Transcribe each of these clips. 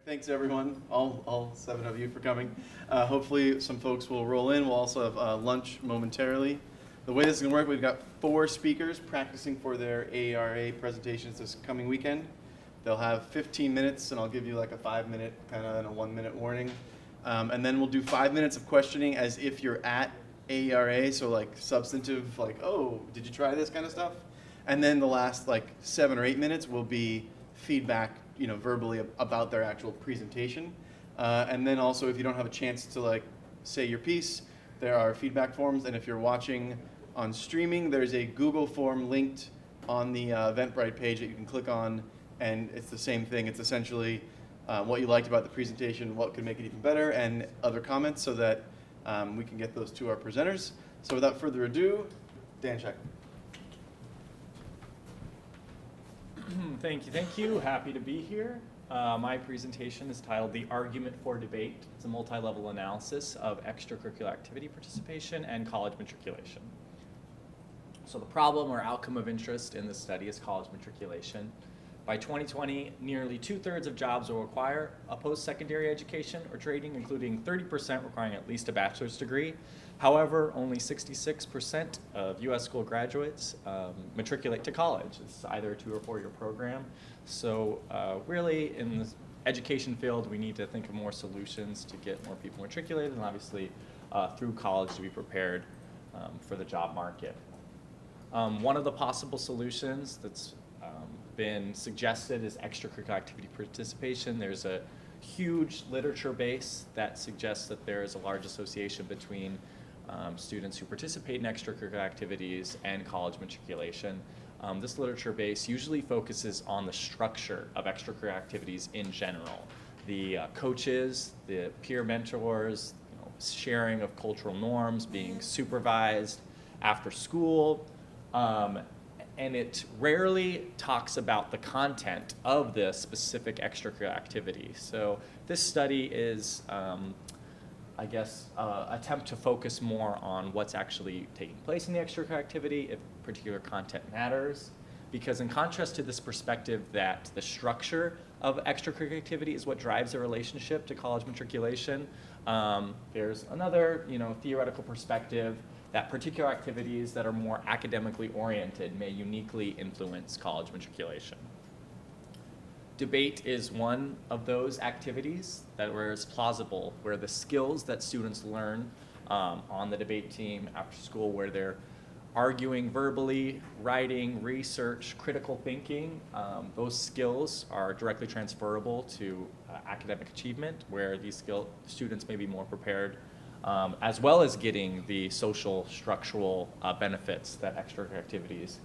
Thanks everyone, all 7 of you for coming. Hopefully some folks will roll in. We'll also have lunch momentarily. The way this is going to work, we've got 4 speakers practicing for their ARA presentations this coming weekend. They'll have 15 minutes, and I'll give you like a 5-minute kind of and a 1-minute warning. And then we'll do 5 minutes of questioning as if you're at ARA, so like substantive, like, oh, did you try this kind of stuff? And then the last like 7 or 8 minutes will be feedback, verbally about their actual presentation. And then also, if you don't have a chance to like say your piece, there are feedback forms. And if you're watching on streaming, there's a Google form linked on the Eventbrite page that you can click on, and it's the same thing. It's essentially what you liked about the presentation, what could make it even better, and other comments, so that we can get those to our presenters. So without further ado, Dan Scheck. Thank you. Happy to be here. My presentation is titled The Argument for Debate. It's a multi-level analysis of extracurricular activity participation and college matriculation. So the problem or outcome of interest in this study is college matriculation. By 2020, nearly 2/3 of jobs will require a post-secondary education or training, including 30% requiring at least a bachelor's degree. However, only 66% of U.S. school graduates matriculate to college. It's either a 2 or 4 year program. So really, in the education field, we need to think of more solutions to get more people matriculated, and obviously through college to be prepared for the job market. One of the possible solutions that's been suggested is extracurricular activity participation. There's a huge literature base that suggests that there is a large association between students who participate in extracurricular activities and college matriculation. This literature base usually focuses on the structure of extracurricular activities in general. The coaches, the peer mentors, sharing of cultural norms, being supervised after school, and it rarely talks about the content of the specific extracurricular activity. So this study is, attempt to focus more on what's actually taking place in the extracurricular activity, if particular content matters. Because in contrast to this perspective that the structure of extracurricular activity is what drives a relationship to college matriculation, there's another theoretical perspective that particular activities that are more academically oriented may uniquely influence college matriculation. Debate is one of those activities that is plausible, where the skills that students learn on the debate team after school, where they're arguing verbally, writing, research, critical thinking, those skills are directly transferable to academic achievement, where these students may be more prepared, as well as getting the social structural benefits that extracurricular activities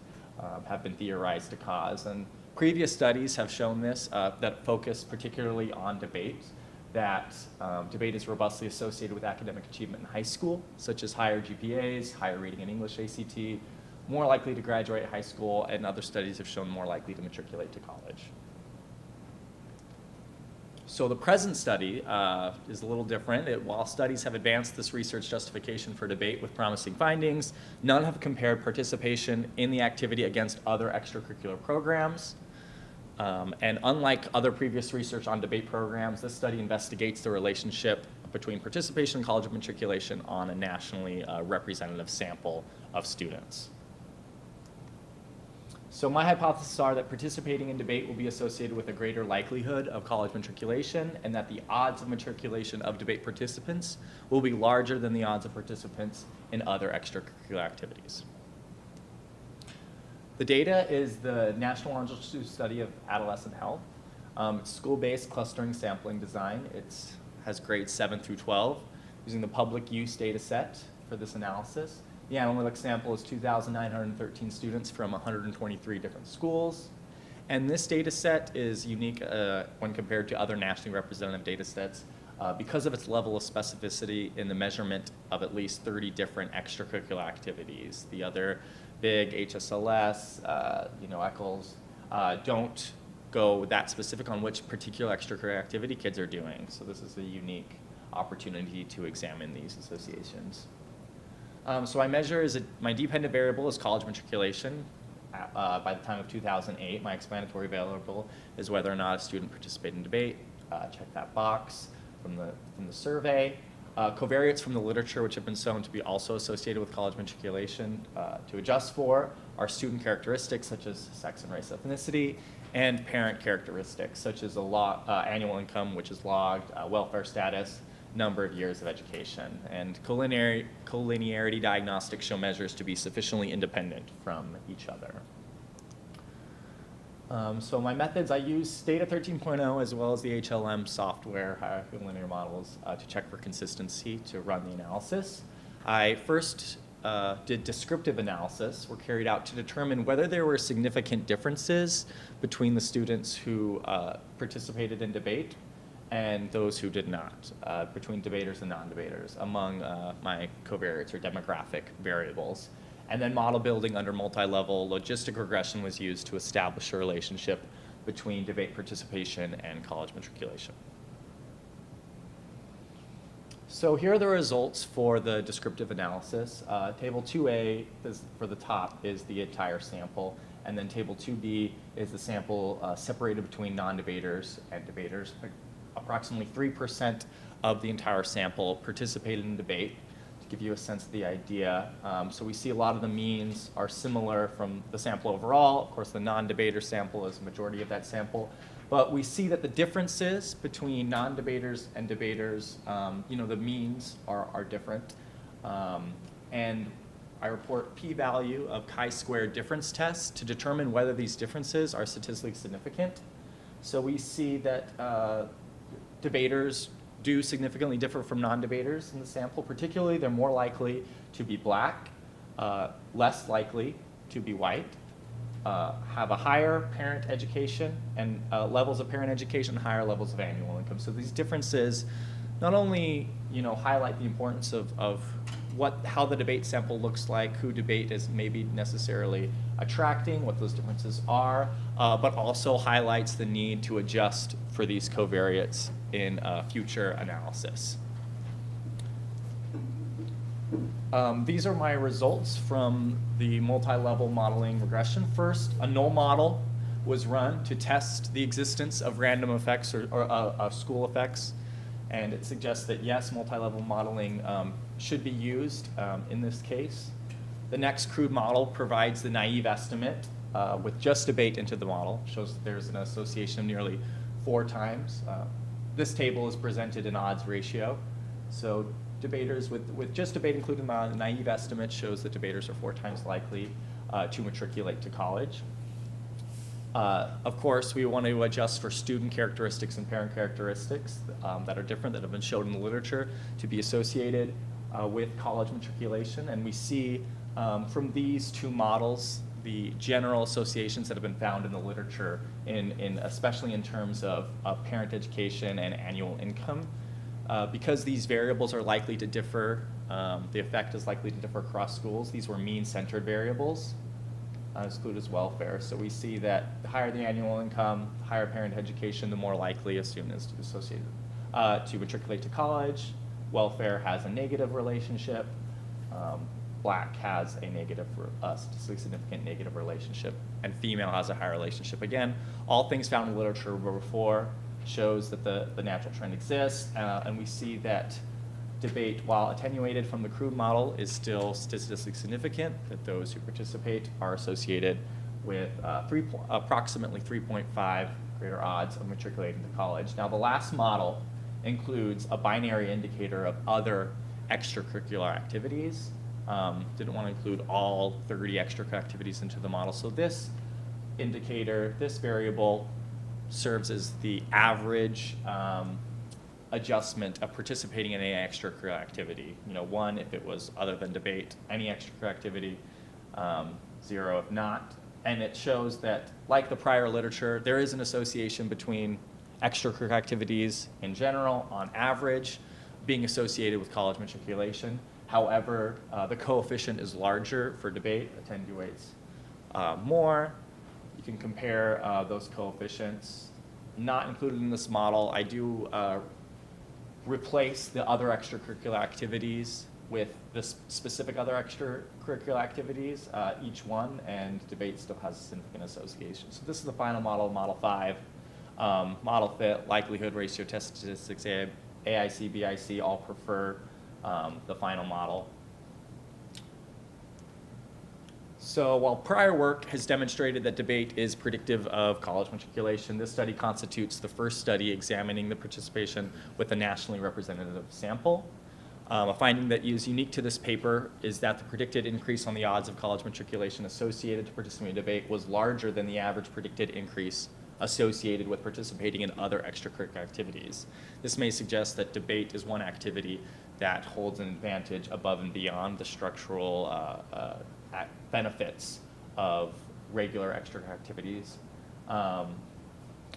have been theorized to cause. And previous studies have shown this, that focus particularly on debate, that debate is robustly associated with academic achievement in high school, such as higher GPAs, higher reading and English ACT, more likely to graduate high school, and other studies have shown more likely to matriculate to college. So the present study is a little different. While studies have advanced this research justification for debate with promising findings, none have compared participation in the activity against other extracurricular programs. And unlike other previous research on debate programs, this study investigates the relationship between participation in college matriculation on a nationally representative sample of students. So my hypotheses are that participating in debate will be associated with a greater likelihood of college matriculation, and that the odds of matriculation of debate participants will be larger than the odds of participants in other extracurricular activities. The data is the National Longitudinal Study of Adolescent Health. It's school-based clustering sampling design. It has grades 7 through 12, using the public use data set for this analysis. The analytic sample is 2,913 students from 123 different schools. And this data set is unique when compared to other nationally representative data sets because of its level of specificity in the measurement of at least 30 different extracurricular activities. The other big HSLS, ECHLs, don't go that specific on which particular extracurricular activity kids are doing. So this is a unique opportunity to examine these associations. So my dependent variable is college matriculation. By the time of 2008, my explanatory variable is whether or not a student participated in debate. check that box from the survey. Covariates from the literature, which have been shown to be also associated with college matriculation, to adjust for are student characteristics such as sex and race ethnicity, and parent characteristics such as annual income, which is logged, welfare status, number of years of education. And collinearity diagnostics show measures to be sufficiently independent from each other. So my methods, I use Data 13.0 as well as the HLM software, hierarchical linear models, to check for consistency to run the analysis. I first did descriptive analysis, were carried out to determine whether there were significant differences between the students who participated in debate and those who did not, between debaters and non-debaters, among my covariates or demographic variables. And then model building under multi-level logistic regression was used to establish a relationship between debate participation and college matriculation. So here are the results for the descriptive analysis. Table 2A for the top is the entire sample, and then table 2B is the sample separated between non-debaters and debaters. Approximately 3% of the entire sample participated in debate. Give you a sense of the idea. So we see a lot of the means are similar from the sample overall. Of course, the non-debater sample is the majority of that sample. But we see that the differences between non-debaters and debaters, the means are different. And I report p-value of chi-squared difference tests to determine whether these differences are statistically significant. So we see that debaters do significantly differ from non-debaters in the sample. Particularly, they're more likely to be black, less likely to be white, have a higher parent education and levels of parent education, higher levels of annual income. So these differences not only highlight the importance of how the debate sample looks like, who debate is maybe necessarily attracting, what those differences are, but also highlights the need to adjust for these covariates in future analysis. These are my results from the multi-level modeling regression. First, a null model was run to test the existence of random effects or school effects. And it suggests that yes, multi-level modeling should be used in this case. The next crude model provides the naive estimate with just debate into the model, shows that there's an association of nearly 4 times. This table is presented in odds ratio. So debaters with just debate included in the naive estimate shows that debaters are 4 times likely to matriculate to college. Of course, we want to adjust for student characteristics and parent characteristics that are different, that have been shown in the literature to be associated with college matriculation. And we see from these 2 models the general associations that have been found in the literature, especially in terms of parent education and annual income. Because these variables are likely to differ, the effect is likely to differ across schools. These were mean-centered variables. Exclude as welfare. So we see that the higher the annual income, the higher parent education, the more likely a student is to associate to matriculate to college. Welfare has a negative relationship. Black has a negative, statistically significant negative relationship, and female has a higher relationship. Again, all things found in the literature before shows that the natural trend exists, and we see that debate, while attenuated from the crude model, is still statistically significant, that those who participate are associated with approximately 3.5 greater odds of matriculating to college. Now, the last model includes a binary indicator of other extracurricular activities. Didn't want to include all 30 extracurricular activities into the model. So this indicator, this variable, serves as the average adjustment of participating in any extracurricular activity. 1 if it was other than debate, any extracurricular activity, 0 if not. And it shows that, like the prior literature, there is an association between extracurricular activities in general, on average, being associated with college matriculation. However, the coefficient is larger for debate, attenuates more. You can compare those coefficients. Not included in this model, I do replace the other extracurricular activities with the specific other extracurricular activities, each one, and debate still has a significant association. So this is the final model, Model 5. Model fit, likelihood, ratio test statistics, AIC, BIC all prefer the final model. So while prior work has demonstrated that debate is predictive of college matriculation, this study constitutes the first study examining the participation with a nationally representative sample. A finding that is unique to this paper is that the predicted increase on the odds of college matriculation associated to participating in debate was larger than the average predicted increase associated with participating in other extracurricular activities. This may suggest that debate is one activity that holds an advantage above and beyond the structural benefits of regular extracurricular activities.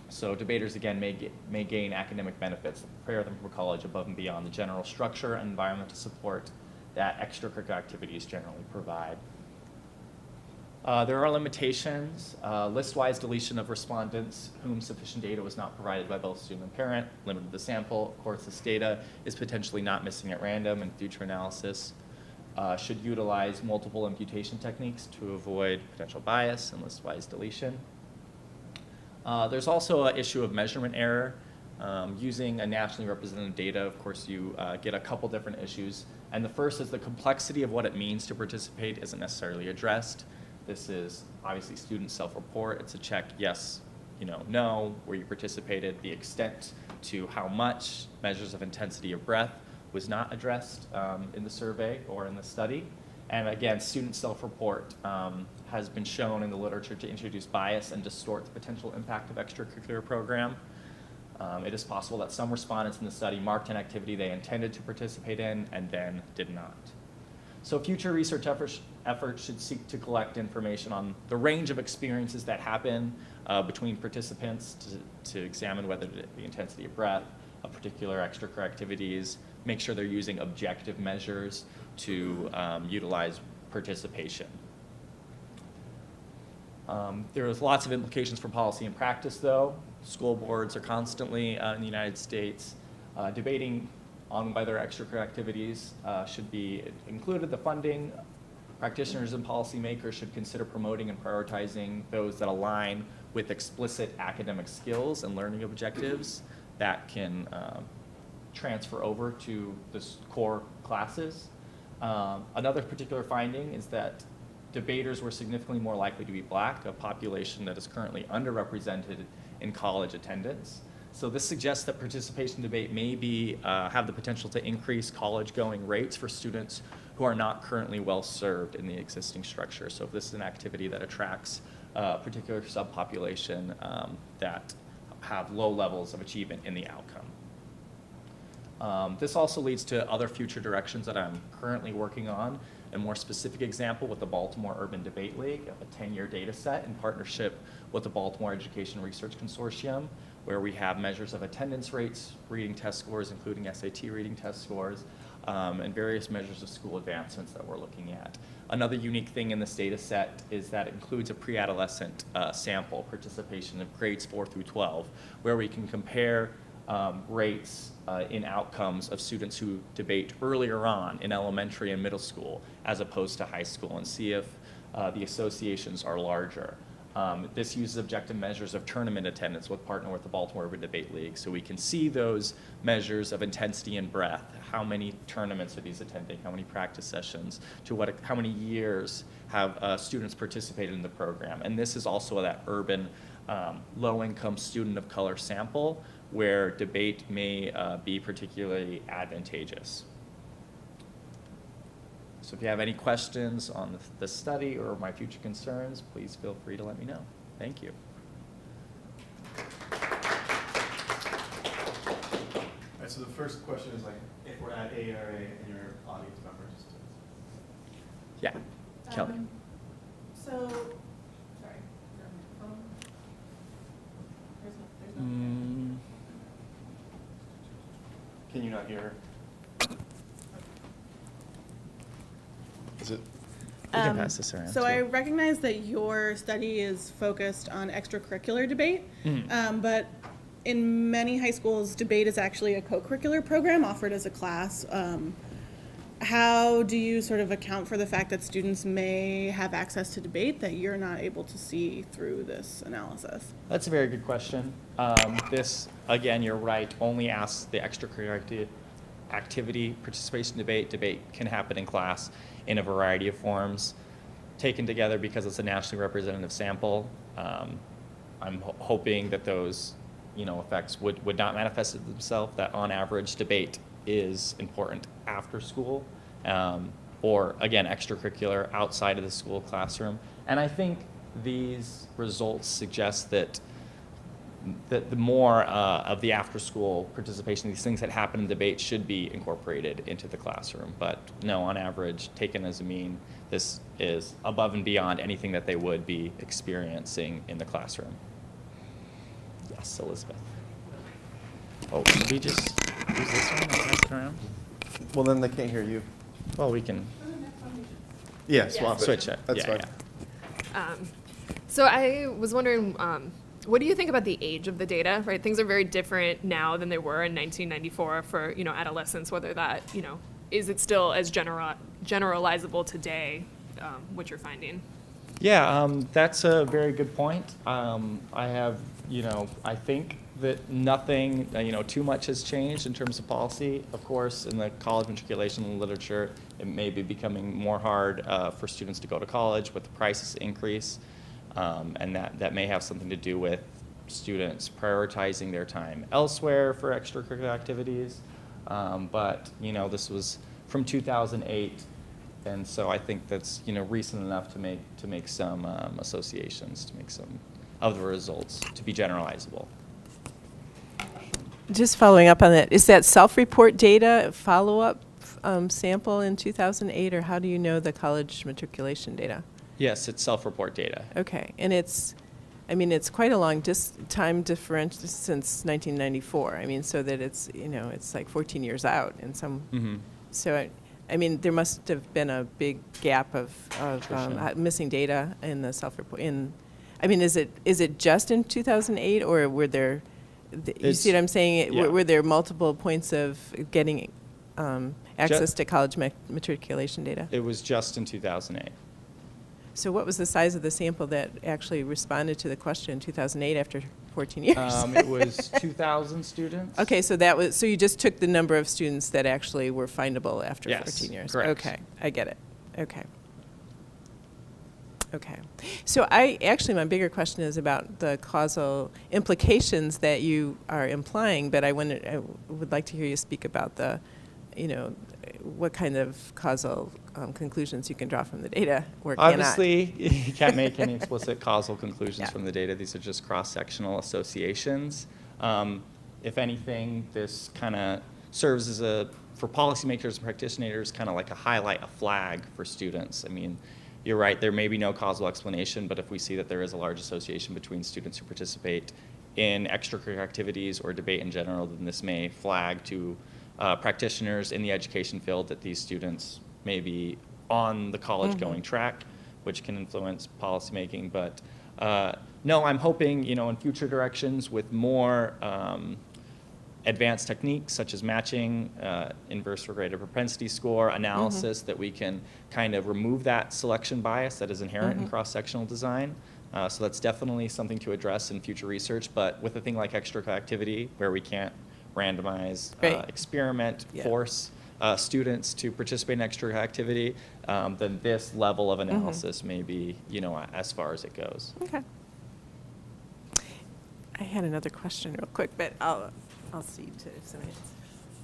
So debaters, again, may gain academic benefits that prepare them for college above and beyond the general structure and environmental support that extracurricular activities generally provide. There are limitations. List-wise deletion of respondents whom sufficient data was not provided by both student and parent, limited the sample. Of course, this data is potentially not missing at random in future analysis. Should utilize multiple imputation techniques to avoid potential bias and list-wise deletion. There's also an issue of measurement error. Using a nationally representative data, of course, you get a couple different issues. And the first is the complexity of what it means to participate isn't necessarily addressed. This is obviously student self-report. It's a check, yes, no, where you participated. The extent to how much, measures of intensity of breath was not addressed in the survey or in the study. And again, student self-report has been shown in the literature to introduce bias and distort the potential impact of extracurricular program. It is possible that some respondents in the study marked an activity they intended to participate in and then did not. So future research efforts should seek to collect information on the range of experiences that happen between participants to examine whether the intensity of breath, of particular extracurricular activities, make sure they're using objective measures to utilize participation. There's lots of implications for policy and practice, though. School boards are constantly in the United States debating on whether extracurricular activities should be included. The funding, practitioners and policymakers should consider promoting and prioritizing those that align with explicit academic skills and learning objectives that can transfer over to the core classes. Another particular finding is that debaters were significantly more likely to be Black, a population that is currently underrepresented in college attendance. So this suggests that participation in debate may have the potential to increase college-going rates for students who are not currently well served in the existing structure. So if this is an activity that attracts a particular subpopulation that have low levels of achievement in the outcome. This also leads to other future directions that I'm currently working on. A more specific example with the Baltimore Urban Debate League, a 10-year data set in partnership with the Baltimore Education Research Consortium, where we have measures of attendance rates, reading test scores, including SAT reading test scores, and various measures of school advancements that we're looking at. Another unique thing in this data set is that it includes a pre-adolescent sample participation of grades 4 through 12, where we can compare rates in outcomes of students who debate earlier on in elementary and middle school as opposed to high school and see if the associations are larger. This uses objective measures of tournament attendance with partner with the Baltimore Urban Debate League, so we can see those measures of intensity and breath. How many tournaments are these attending? How many practice sessions? How many years have students participated in the program? And this is also that urban low-income student of color sample where debate may be particularly advantageous. So if you have any questions on the study or my future concerns, please feel free to let me know. Thank you. All right, so the first question is if we're at ARA and your audience member, just to... Yeah, Kelly. So, sorry, is there a microphone? There's no. Can you not hear her? Is it? We can pass this around. So too. I recognize that your study is focused on extracurricular debate, but in many high schools, debate is actually a co-curricular program offered as a class. how do you sort of account for the fact that students may have access to debate that you're not able to see through this analysis? That's a very good question. This, again, you're right, only asks the extracurricular activity, participation, debate. Debate can happen in class in a variety of forms. Taken together because it's a nationally representative sample, I'm hoping that those, effects would not manifest themselves, that on average debate is important after school, or again, extracurricular outside of the school classroom. And I think these results suggest that the more of the after-school participation, these things that happen in debate should be incorporated into the classroom. But no, on average, taken as a mean, this is above and beyond anything that they would be experiencing in the classroom. Yes, Elizabeth. Oh, should we just use this one and pass it around? Well, then they can't hear you. Well, we can Yeah, swap it. switch it. That's Yeah, fine. yeah. So I was wondering, what do you think about the age of the data, right? Things are very different now than they were in 1994 for, adolescents, whether that, is it still as generalizable today, what you're finding? Yeah, that's a very good point. I have, I think that nothing, too much has changed in terms of policy. Of course, in the college matriculation literature, it may be becoming more hard for students to go to college with the prices increase, and that may have something to do with students prioritizing their time elsewhere for extracurricular activities. But, this was from 2008. And so I think that's recent enough to make some associations, to make some of the results to be generalizable. Just following up on that, is that self-report data a follow-up sample in 2008, or how do you know the college matriculation data? Yes, it's self-report data. Okay, and it's quite a long time difference since 1994. So that it's like 14 years out in some. Mm-hmm. So there must have been a big gap of Sure. missing data in the self-report. Is it just in 2008, or were there? You see what I'm saying? Yeah. Were there multiple points of getting access to college matriculation data? It was just in 2008. So what was the size of the sample that actually responded to the question in 2008 after 14 years? It was 2,000 students. Okay, so you just took the number of students that actually were findable after Yes, 14 years. correct. Okay, I get it. Okay. So my bigger question is about the causal implications that you are implying, but I would like to hear you speak about the, what kind of causal conclusions you can draw from the data or cannot. Obviously, you can't make any explicit causal conclusions Yeah. from the data. These are just cross-sectional associations. If anything, this kind of serves as for policymakers and practitioners, kind of like a highlight, a flag for students. You're right, there may be no causal explanation, but if we see that there is a large association between students who participate in extracurricular activities or debate in general, then this may flag to practitioners in the education field that these students may be on the college-going track, which can influence policymaking. But no, I'm hoping, in future directions with more advanced techniques such as matching, inverse regression propensity score analysis, that we can kind of remove that selection bias that is inherent in cross-sectional design. So that's definitely something to address in future research. But with a thing like extracurricular activity, where we can't randomize, Right. experiment, Yeah. force students to participate in extracurricular activity, then this level of analysis may be, as far as it goes. Okay. I had another question real quick, but I'll see if somebody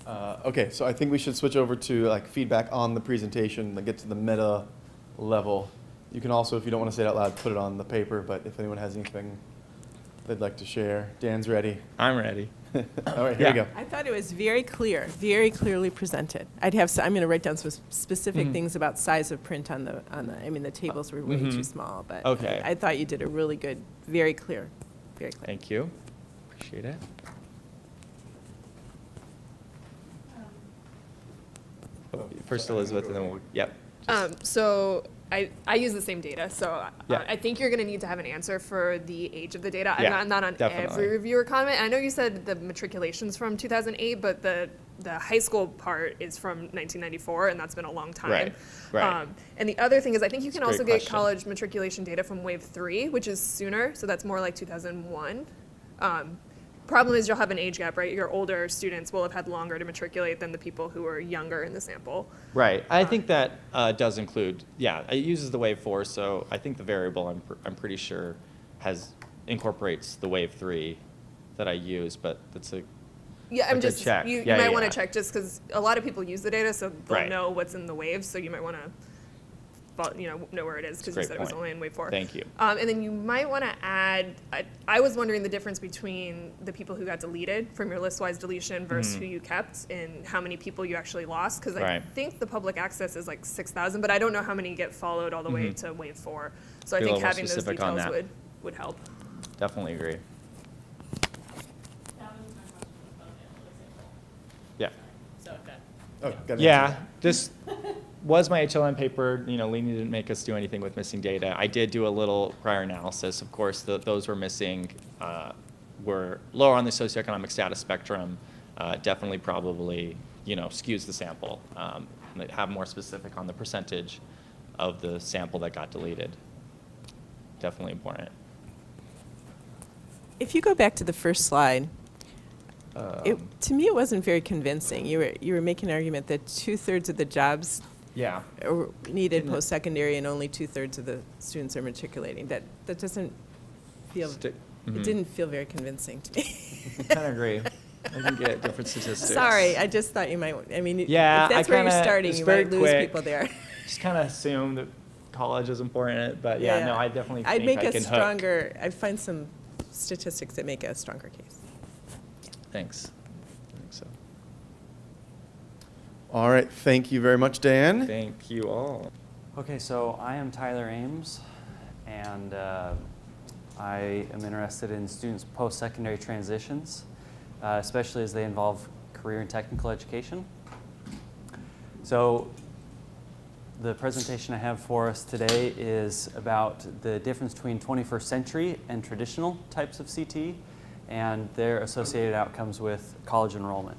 else. Okay, so I think we should switch over to feedback on the presentation, get to the meta level. You can also, if you don't want to say it out loud, put it on the paper, but if anyone has anything they'd like to share, Dan's ready. I'm ready. All right, here we Yeah. go. I thought it was very clear, very clearly presented. I'm going to write down some specific things about size of print on the tables were way too small, but Okay. I thought you did a really good, very clear, very clear. Thank you. Appreciate it. First Elizabeth, and then we'll, yep. So I use the same data, so Yeah. I think you're going to need to have an answer for the age of the data. Yeah, I'm not on definitely. every reviewer comment. I know you said the matriculation's from 2008, but the the high school part is from 1994, and that's been a long time. Right. And the other thing is, I think you can That's a also great get question. college matriculation data from Wave 3, which is sooner, so that's more like 2001. Problem is you'll have an age gap, right? Your older students will have had longer to matriculate than the people who are younger in the sample. Right. I think that does include, yeah, it uses the wave 4, so I think the variable I'm pretty sure incorporates the wave 3 that I use, but that's a Yeah, I'm good just, check. you Yeah, might yeah, want to yeah. check just because a lot of people use the data, so they'll Right. know what's in the waves, so you might want to, know where it is because you Great said it was point. only in wave 4. Thank you. And then you might want to add, I was wondering the difference between the people who got deleted from your list-wise deletion versus who you kept and how many people you actually lost, because I Right. think the public access is like 6,000, but I don't know how many get followed all the way to wave 4. So I Be a think little more having those specific on details that. would help. Definitely agree. Yeah. Oh, got an Yeah, answer. this was my HLM paper. Leany didn't make us do anything with missing data. I did do a little prior analysis. Of course, those were missing were lower on the socioeconomic status spectrum. Definitely, probably, skews the sample. And have more specific on the percentage of the sample that got deleted. Definitely important. If you go back to the first slide, Um, to me, it wasn't very convincing. You were making an argument that 2/3 of the jobs Yeah. are needed Didn't it- post-secondary and only 2/3 of the students are matriculating. That doesn't feel, it Mhm. didn't feel very convincing to me. I kind of agree. I can get different statistics. Sorry, I just thought you might, Yeah, if that's I where you're kinda- starting, it's you very might lose quick. people there. Just kind of assume that college is important, but yeah, no, I definitely I'd think make I a can hook. stronger, I'd find some statistics that make a stronger case. Thanks. I think so. All right, thank you very much, Dan. Thank you all. Okay, so I am Tyler Ames, and I am interested in students' post-secondary transitions, especially as they involve career and technical education. So the presentation I have for us today is about the difference between 21st century and traditional types of CT and their associated outcomes with college enrollment.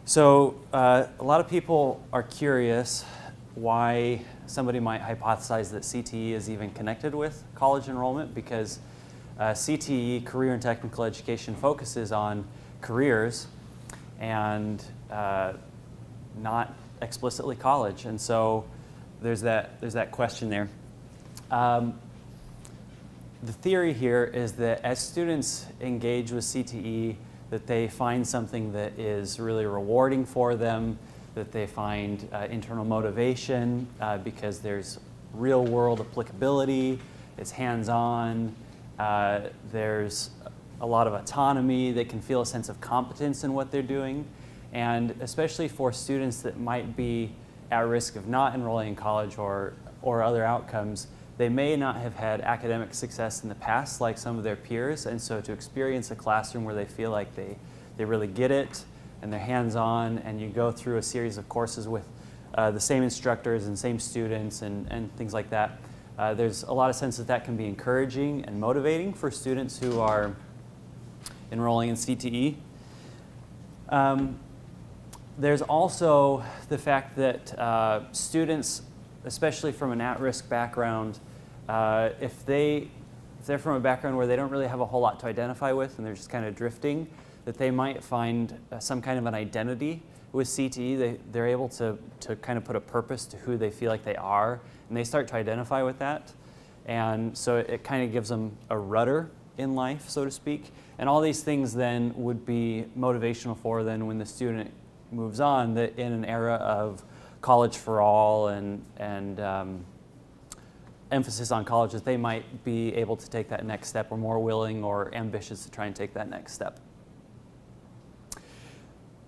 So a lot of people are curious why somebody might hypothesize that CTE is even connected with college enrollment, because CTE, career and technical education, focuses on careers and not explicitly college. And so there's that question there. The theory here is that as students engage with CTE, that they find something that is really rewarding for them, that they find internal motivation because there's real world applicability, it's hands-on, there's a lot of autonomy, they can feel a sense of competence in what they're doing. And especially for students that might be at risk of not enrolling in college or other outcomes, they may not have had academic success in the past like some of their peers, and so to experience a classroom where they feel like they really get it and they're hands-on, and you go through a series of courses with the same instructors and same students and things like that, there's a lot of sense that can be encouraging and motivating for students who are enrolling in CTE. There's also the fact that students, especially from an at-risk background, if they're from a background where they don't really have a whole lot to identify with and they're just kind of drifting, that they might find some kind of an identity with CTE. They're able to kind of put a purpose to who they feel like they are, and they start to identify with that. And so it kind of gives them a rudder in life, so to speak. And all these things then would be motivational for them when the student moves on, that in an era of college for all and emphasis on colleges, they might be able to take that next step, or more willing or ambitious to try and take that next step.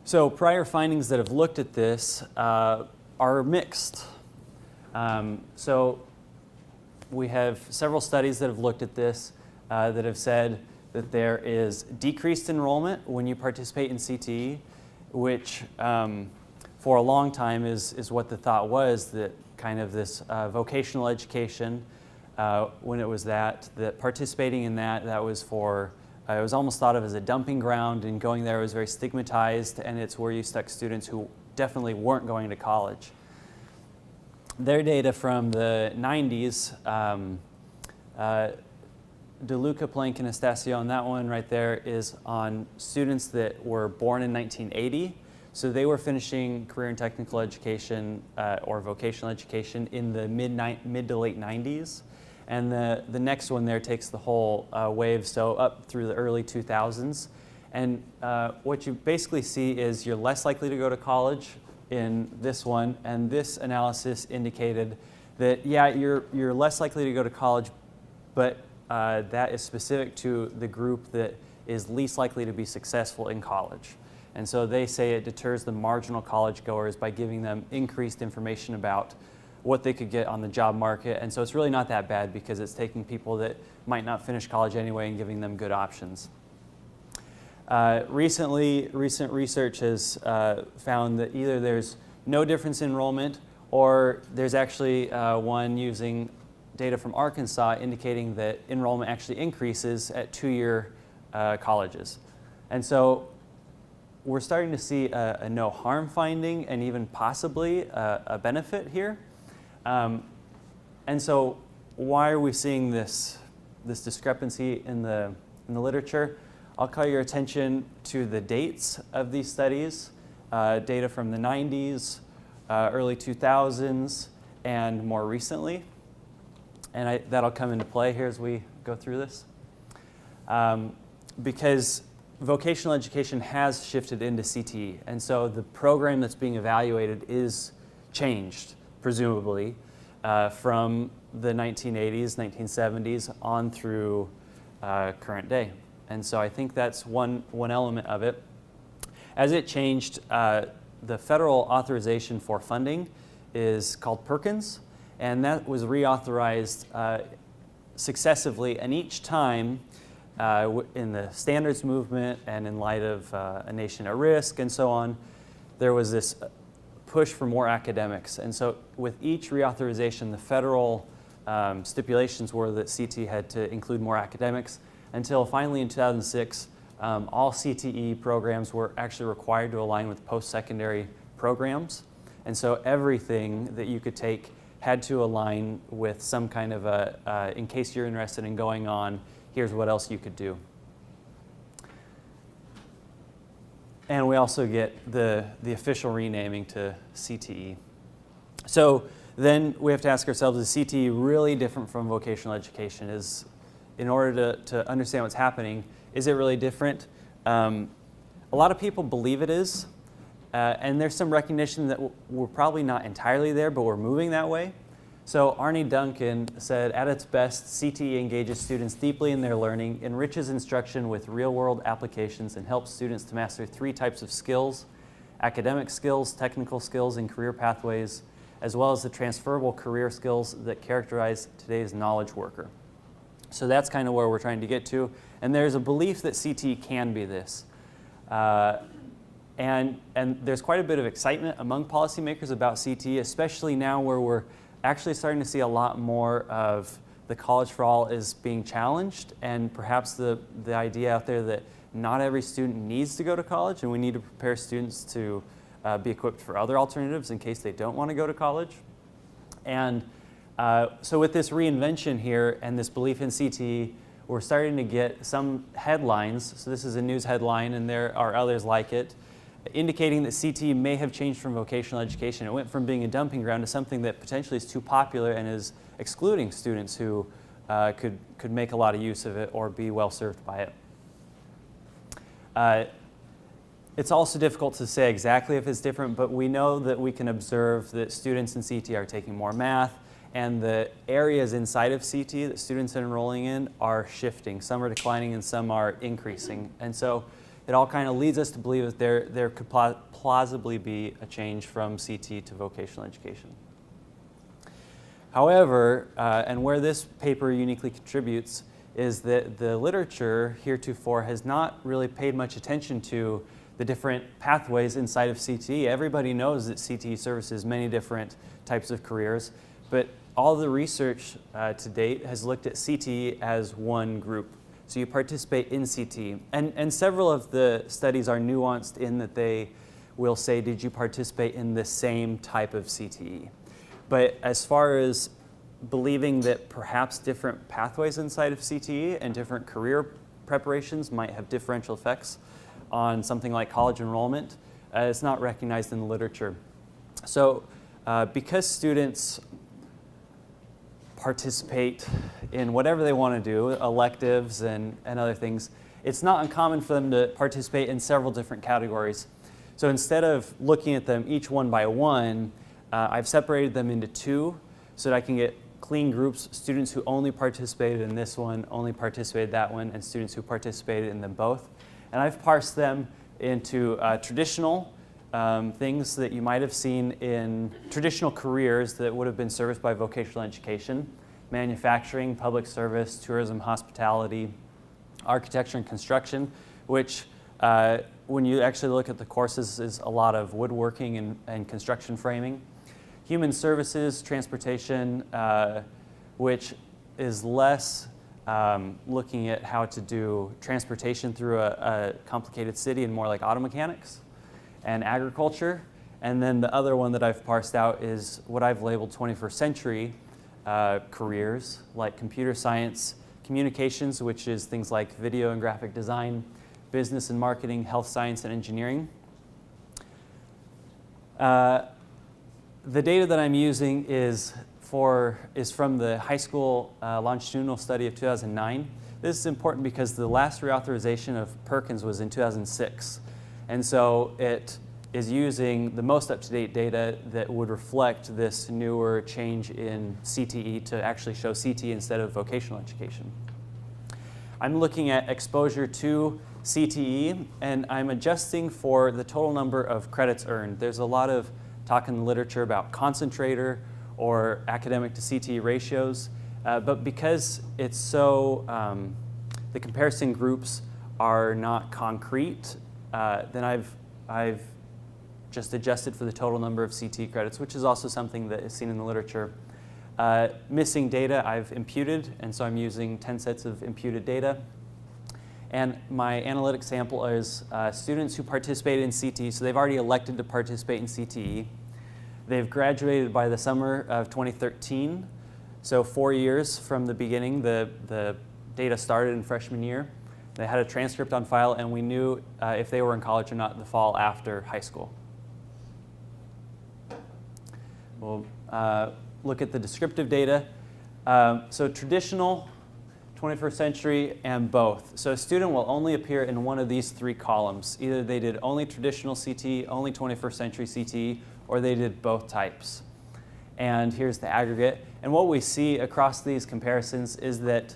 So prior findings that have looked at this are mixed. So we have several studies that have looked at this that have said that there is decreased enrollment when you participate in CTE, which for a long time is what the thought was, that kind of this vocational education, when it was that participating in that was for it was almost thought of as a dumping ground, and going there was very stigmatized, and it's where you stuck students who definitely weren't going to college. Their data from the 90s, DeLuca, Plank, and Estacio, and that one right there is on students that were born in 1980. So they were finishing career and technical education or vocational education in the mid to late 90s. And the next one there takes the whole wave, so up through the early 2000s. And what you basically see is you're less likely to go to college in this one, and this analysis indicated that, yeah, you're less likely to go to college, but that is specific to the group that is least likely to be successful in college. And so they say it deters the marginal college goers by giving them increased information about what they could get on the job market. And so it's really not that bad because it's taking people that might not finish college anyway and giving them good options. Recent research has found that either there's no difference in enrollment, or there's actually one using data from Arkansas indicating that enrollment actually increases at two-year colleges. And so we're starting to see a no harm finding and even possibly a benefit here. And so why are we seeing this discrepancy in the literature? I'll call your attention to the dates of these studies, data from the 90s, early 2000s, and more recently. And that'll come into play here as we go through this. Because vocational education has shifted into CTE, and so the program that's being evaluated is changed, presumably, from the 1980s, 1970s on through current day. And so I think that's one element of it. As it changed, the federal authorization for funding is called Perkins, and that was reauthorized successively, and each time in the standards movement and in light of a nation at risk and so on, there was this push for more academics. And so with each reauthorization, the federal stipulations were that CTE had to include more academics, until finally in 2006, all CTE programs were actually required to align with post-secondary programs. And so everything that you could take had to align with some kind of a, in case you're interested in going on, here's what else you could do. And we also get the official renaming to CTE. So then we have to ask ourselves, is CTE really different from vocational education? In order to understand what's happening, is it really different? A lot of people believe it is, and there's some recognition that we're probably not entirely there, but we're moving that way. So Arnie Duncan said, at its best, CTE engages students deeply in their learning, enriches instruction with real-world applications, and helps students to master 3 types of skills: academic skills, technical skills, and career pathways, as well as the transferable career skills that characterize today's knowledge worker. So that's kind of where we're trying to get to. And there's a belief that CTE can be this. And there's quite a bit of excitement among policymakers about CTE, especially now where we're actually starting to see a lot more of the college for all is being challenged, and perhaps the idea out there that not every student needs to go to college, and we need to prepare students to be equipped for other alternatives in case they don't want to go to college. And so with this reinvention here and this belief in CTE, we're starting to get some headlines. So this is a news headline, and there are others like it, indicating that CTE may have changed from vocational education. It went from being a dumping ground to something that potentially is too popular and is excluding students who could make a lot of use of it or be well served by it. It's also difficult to say exactly if it's different, but we know that we can observe that students in CTE are taking more math, and the areas inside of CTE that students are enrolling in are shifting. Some are declining and some are increasing. And so it all kind of leads us to believe that there could plausibly be a change from CTE to vocational education. However, and where this paper uniquely contributes, is that the literature heretofore has not really paid much attention to the different pathways inside of CTE. Everybody knows that CTE services many different types of careers, but all the research to date has looked at CTE as one group. So you participate in CTE. And several of the studies are nuanced in that they will say, did you participate in the same type of CTE? But as far as believing that perhaps different pathways inside of CTE and different career preparations might have differential effects on something like college enrollment, it's not recognized in the literature. So because students participate in whatever they want to do, electives and other things, it's not uncommon for them to participate in several different categories. So instead of looking at them each one by one, I've separated them into two so that I can get clean groups, students who only participated in this one, only participated that one, and students who participated in them both. And I've parsed them into traditional things that you might have seen in traditional careers that would have been serviced by vocational education: manufacturing, public service, tourism, hospitality, architecture and construction, which when you actually look at the courses is a lot of woodworking and construction framing. Human services, transportation, which is less looking at how to do transportation through a complicated city and more like auto mechanics, and agriculture. And then the other one that I've parsed out is what I've labeled 21st century careers, like computer science, communications, which is things like video and graphic design, business and marketing, health science and engineering. The data that I'm using is from the high school longitudinal study of 2009. This is important because the last reauthorization of Perkins was in 2006. And so it is using the most up-to-date data that would reflect this newer change in CTE to actually show CTE instead of vocational education. I'm looking at exposure to CTE, and I'm adjusting for the total number of credits earned. There's a lot of talk in the literature about concentrator or academic to CTE ratios, but because it's so, the comparison groups are not concrete, then I've just adjusted for the total number of CTE credits, which is also something that is seen in the literature. Missing data I've imputed, and so I'm using 10 sets of imputed data. And my analytic sample is students who participated in CTE, so they've already elected to participate in CTE. They've graduated by the summer of 2013, so 4 years from the beginning. The data started in freshman year. They had a transcript on file, and we knew if they were in college or not the fall after high school. We'll look at the descriptive data. So traditional, 21st century, and both. So a student will only appear in one of these three columns. Either they did only traditional CTE, only 21st century CTE, or they did both types. And here's the aggregate. And what we see across these comparisons is that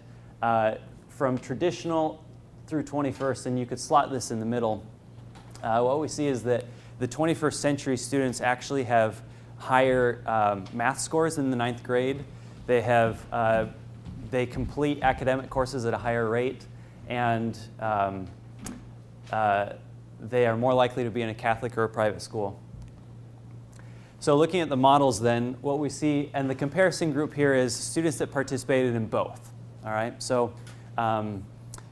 from traditional through 21st, and you could slot this in the middle, what we see is that the 21st century students actually have higher math scores in the 9th grade. They have they complete academic courses at a higher rate, and they are more likely to be in a Catholic or a private school. So looking at the models then, what we see, and the comparison group here is students that participated in both, all right? So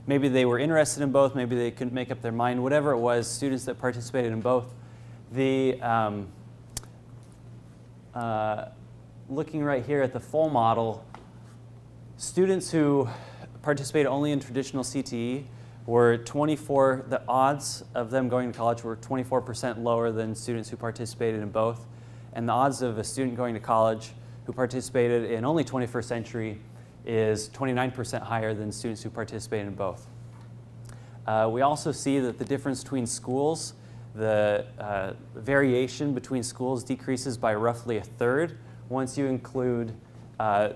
maybe they were interested in both, maybe they couldn't make up their mind, whatever it was, students that participated in both. The looking right here at the full model, students who participated only in traditional CTE were the odds of them going to college were 24% lower than students who participated in both. And the odds of a student going to college who participated in only 21st century is 29% higher than students who participated in both. We also see that the difference between schools, the variation between schools decreases by roughly a third once you include the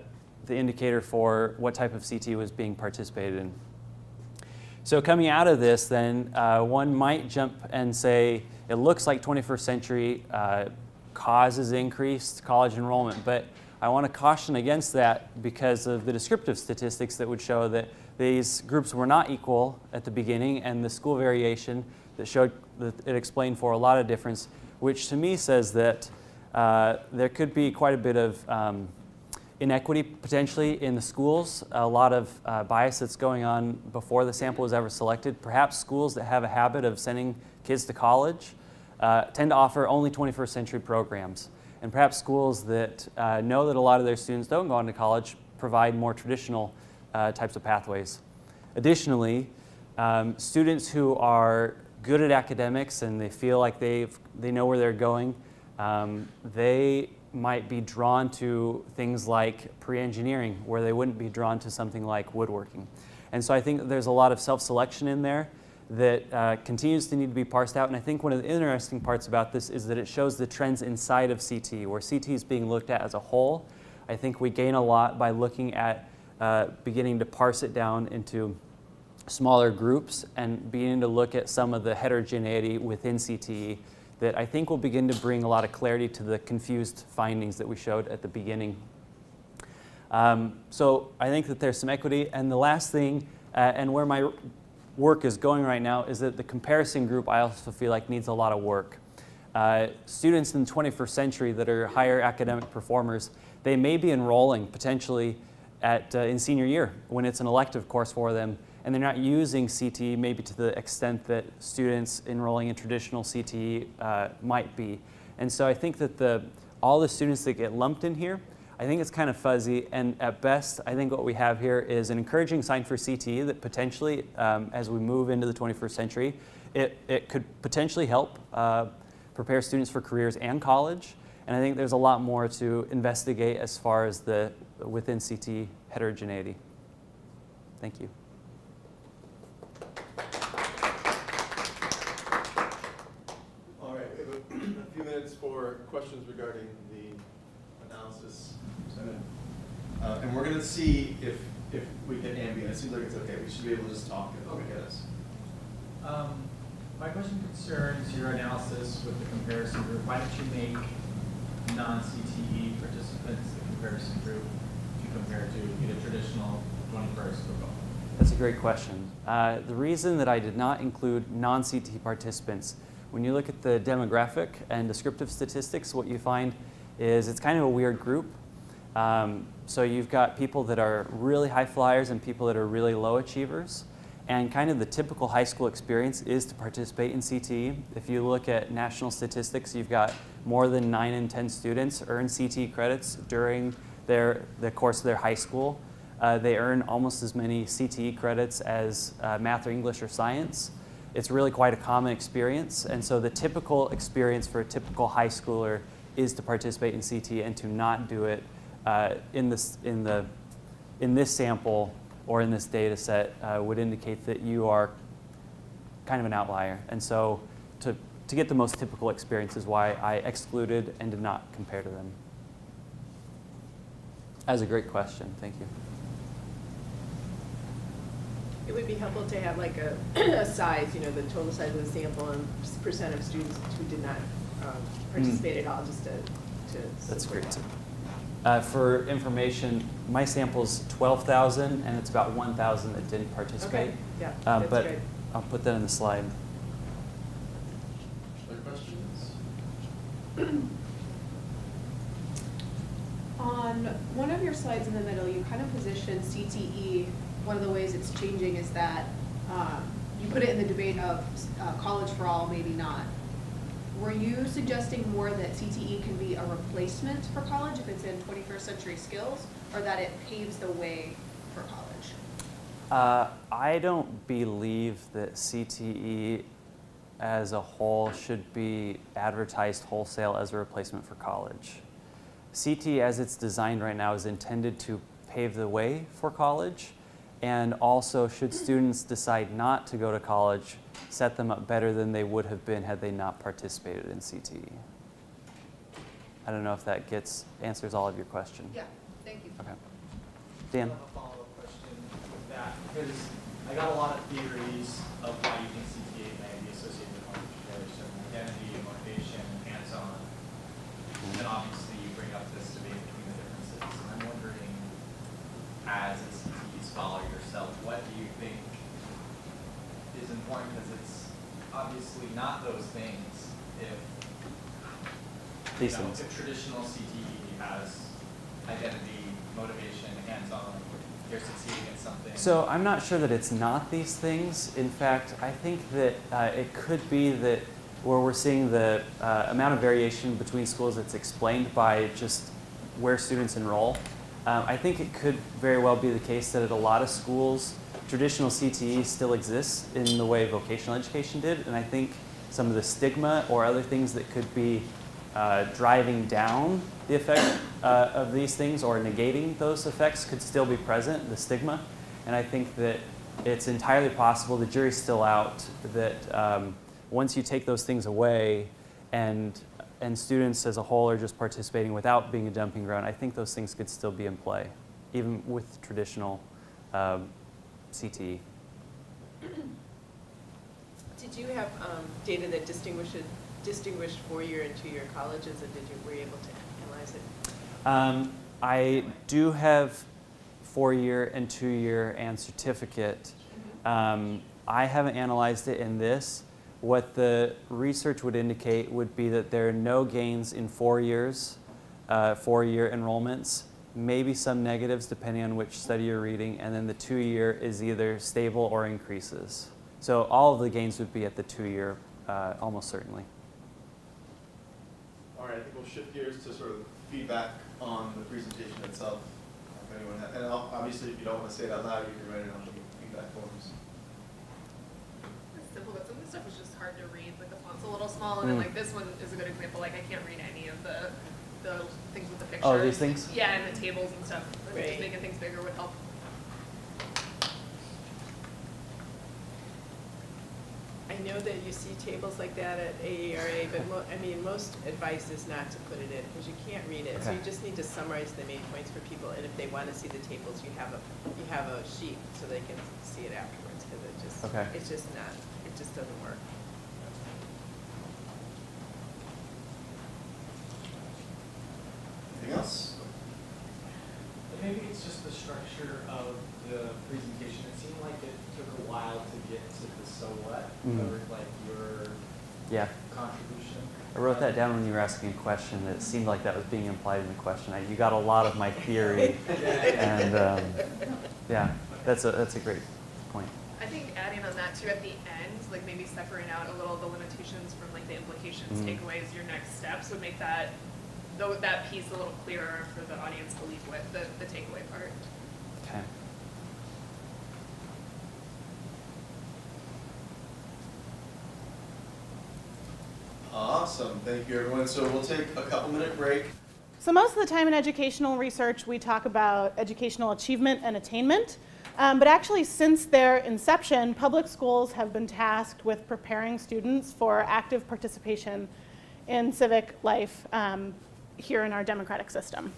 indicator for what type of CTE was being participated in. So coming out of this, then, one might jump and say, it looks like 21st century causes increased college enrollment, but I want to caution against that because of the descriptive statistics that would show that these groups were not equal at the beginning, and the school variation that showed that it explained for a lot of difference, which to me says that there could be quite a bit of inequity potentially in the schools, a lot of bias that's going on before the sample was ever selected. Perhaps schools that have a habit of sending kids to college tend to offer only 21st century programs. And perhaps schools that know that a lot of their students don't go on to college provide more traditional types of pathways. Additionally, students who are good at academics and they feel like they know where they're going, they might be drawn to things like pre-engineering, where they wouldn't be drawn to something like woodworking. And so I think that there's a lot of self-selection in there that continues to need to be parsed out. And I think one of the interesting parts about this is that it shows the trends inside of CTE, where CTE is being looked at as a whole. I think we gain a lot by looking at beginning to parse it down into smaller groups and beginning to look at some of the heterogeneity within CTE that I think will begin to bring a lot of clarity to the confused findings that we showed at the beginning. So I think that there's some equity. And the last thing, and where my work is going right now, is that the comparison group I also feel like needs a lot of work. Students in the 21st century that are higher academic performers, they may be enrolling potentially in senior year when it's an elective course for them, and they're not using CTE maybe to the extent that students enrolling in traditional CTE might be. And so I think that all the students that get lumped in here, I think it's kind of fuzzy, and at best, I think what we have here is an encouraging sign for CTE that potentially, as we move into the 21st century, it could potentially help prepare students for careers and college. And I think there's a lot more to investigate as far as the within CTE heterogeneity. Thank you. All right, we have a few minutes for questions regarding the analysis. And we're going to see if we get ambient. It seems like it's okay. We should be able to just talk if we get us. My question concerns your analysis with the comparison group. Why don't you make non-CTE participants the comparison group if you compare to the traditional 21st group? That's a great question. The reason that I did not include non-CTE participants, when you look at the demographic and descriptive statistics, what you find is it's kind of a weird group. So you've got people that are really high flyers and people that are really low achievers. And kind of the typical high school experience is to participate in CTE. If you look at national statistics, you've got more than 9 in 10 students earn CTE credits during the course of their high school. They earn almost as many CTE credits as math or English or science. It's really quite a common experience. And so the typical experience for a typical high schooler is to participate in CTE, and to not do it in this sample or in this data set would indicate that you are kind of an outlier. And so to get the most typical experience is why I excluded and did not compare to them. That's a great question. Thank you. It would be helpful to have like a size, the total size of the sample and percent of students who did not participate at all, just to That's support great that. too. For information, my sample is 12,000, and it's about 1,000 that didn't participate. Okay, yeah, that's but good. I'll put that in the slide. Other questions? On one of your slides in the middle, you kind of position CTE, one of the ways it's changing is that you put it in the debate of college for all, maybe not. Were you suggesting more that CTE can be a replacement for college if it's in 21st century skills, or that it paves the way for college? I don't believe that CTE as a whole should be advertised wholesale as a replacement for college. CTE as it's designed right now is intended to pave the way for college, and also should students decide not to go to college, set them up better than they would have been had they not participated in CTE. I don't know if that answers all of your question. Yeah, thank you. Okay. Dan? I have a follow-up question with that, because I got a lot of theories of why you think CTA may be associated with college, identity, motivation, hands-on. And obviously you bring up this debate between the differences. And I'm wondering, as a CTE scholar yourself, what do you think is important? Because it's obviously not those things if These things. if traditional CTE has identity, motivation, hands-on, you're succeeding at something. So I'm not sure that it's not these things. In fact, I think that it could be that where we're seeing the amount of variation between schools that's explained by just where students enroll. I think it could very well be the case that at a lot of schools, traditional CTE still exists in the way vocational education did, and I think some of the stigma or other things that could be driving down the effect of these things or negating those effects could still be present, the stigma. And I think that it's entirely possible, the jury's still out, that once you take those things away and students as a whole are just participating without being a dumping ground, I think those things could still be in play, even with traditional CTE. Did you have data that distinguished four-year and two-year colleges, and were you able to analyze it? I do have 4-year and 2-year and certificate. I haven't analyzed it in this. What the research would indicate would be that there are no gains in 4 years, 4-year enrollments, maybe some negatives depending on which study you're reading, and then the 2-year is either stable or increases. So all of the gains would be at the 2-year, almost certainly. All right, I think we'll shift gears to sort of feedback on the presentation itself. If anyone has, and obviously, if you don't want to say it out loud, you can write it on the feedback forms. It's simple, but some of the stuff is just hard to read. Like the font's a little small, and then like this one is a good example. Like I can't read any of the things with the pictures. Oh, these things? Yeah, and the tables and stuff. I think Right. just making things bigger would help. I know that you see tables like that at AERA, but most advice is not to put it in because you can't read it. So Okay. you just need to summarize the main points for people, and if they want to see the tables, you have a sheet so they can see it afterwards because Okay. it just doesn't work. Anything else? Maybe it's just the structure of the presentation. It seemed like it took a while to get to the so what, or like your Yeah. contribution. I wrote that down when you were asking a question. It seemed like that was being implied in the question. You got a lot of my theory, and yeah, that's a great point. I think adding on that too at the end, like maybe separate out a little the limitations from like the implications, takeaways, your next steps would make that piece a little clearer for the audience to leave with, the takeaway part. Okay. Awesome, thank you everyone. So we'll take a couple-minute break. So most of the time in educational research, we talk about educational achievement and attainment. But actually, since their inception, public schools have been tasked with preparing students for active participation in civic life here in our democratic system.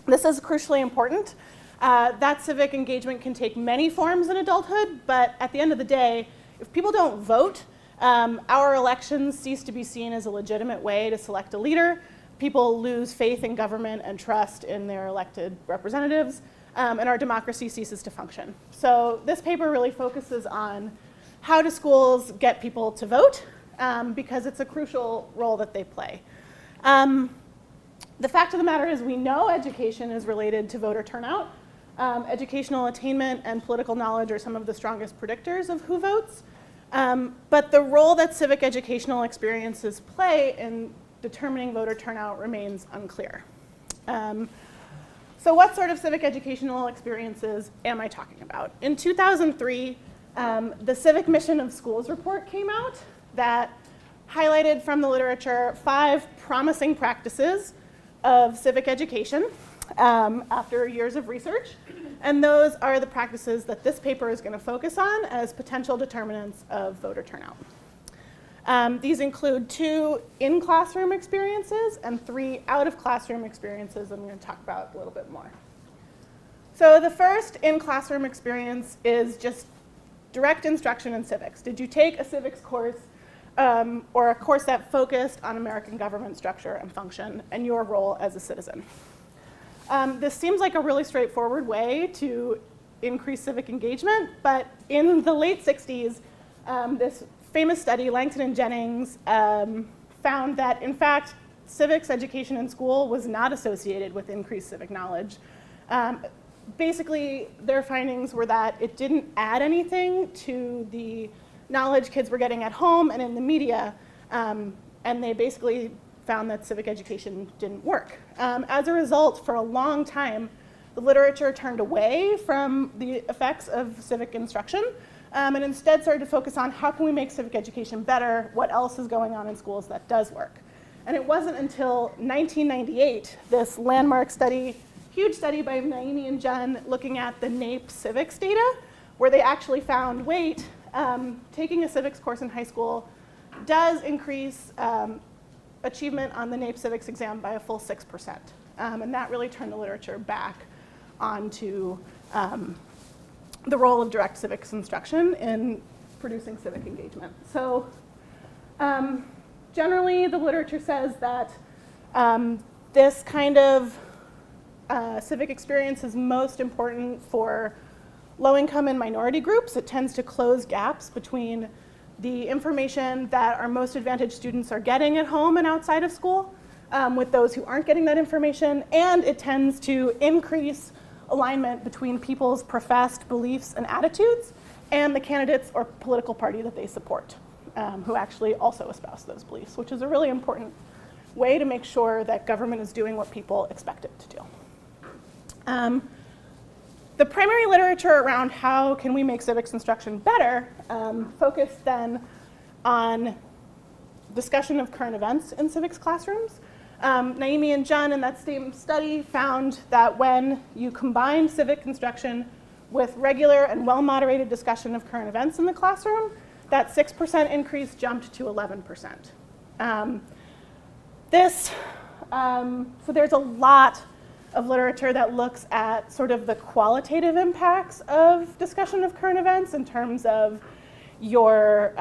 This is crucially important. That civic engagement can take many forms in adulthood, but at the end of the day, if people don't vote, our elections cease to be seen as a legitimate way to select a leader. People lose faith in government and trust in their elected representatives, and our democracy ceases to function. So this paper really focuses on how do schools get people to vote, because it's a crucial role that they play. The fact of the matter is we know education is related to voter turnout. Educational attainment and political knowledge are some of the strongest predictors of who votes. But the role that civic educational experiences play in determining voter turnout remains unclear. So what sort of civic educational experiences am I talking about? In 2003, the Civic Mission of Schools report came out that highlighted from the literature 5 promising practices of civic education after years of research. And those are the practices that this paper is going to focus on as potential determinants of voter turnout. These include 2 in-classroom experiences and 3 out-of-classroom experiences I'm going to talk about a little bit more. So the first in-classroom experience is just direct instruction in civics. Did you take a civics course or a course that focused on American government structure and function and your role as a citizen? This seems like a really straightforward way to increase civic engagement, but in the late 60s, this famous study, Langton and Jennings, found that in fact, civics education in school was not associated with increased civic knowledge. Basically, their findings were that it didn't add anything to the knowledge kids were getting at home and in the media, and they basically found that civic education didn't work. As a result, for a long time, the literature turned away from the effects of civic instruction and instead started to focus on how can we make civic education better, what else is going on in schools that does work. And it wasn't until 1998, this landmark study, huge study by Naimi and Jun looking at the NAEP civics data, where they actually found, wait, taking a civics course in high school does increase achievement on the NAEP civics exam by a full 6%. And that really turned the literature back onto the role of direct civics instruction in producing civic engagement. So generally, the literature says that this kind of civic experience is most important for low-income and minority groups. It tends to close gaps between the information that our most advantaged students are getting at home and outside of school with those who aren't getting that information, and it tends to increase alignment between people's professed beliefs and attitudes and the candidates or political party that they support, who actually also espouse those beliefs, which is a really important way to make sure that government is doing what people expect it to do. The primary literature around how can we make civics instruction better focused then on discussion of current events in civics classrooms. Naimi and Jun in that same study found that when you combine civic instruction with regular and well-moderated discussion of current events in the classroom, that 6% increase jumped to 11%. So there's a lot of literature that looks at sort of the qualitative impacts of discussion of current events in terms of your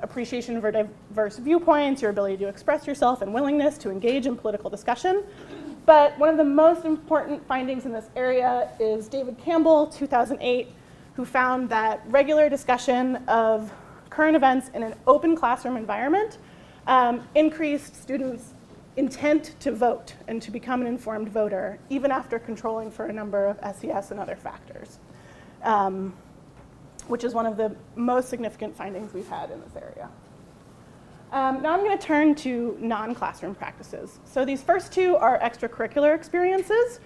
appreciation for diverse viewpoints, your ability to express yourself, and willingness to engage in political discussion. But one of the most important findings in this area is David Campbell, 2008, who found that regular discussion of current events in an open classroom environment increased students' intent to vote and to become an informed voter, even after controlling for a number of SES and other factors, which is one of the most significant findings we've had in this area. Now I'm going to turn to non-classroom practices. So these first two are extracurricular experiences,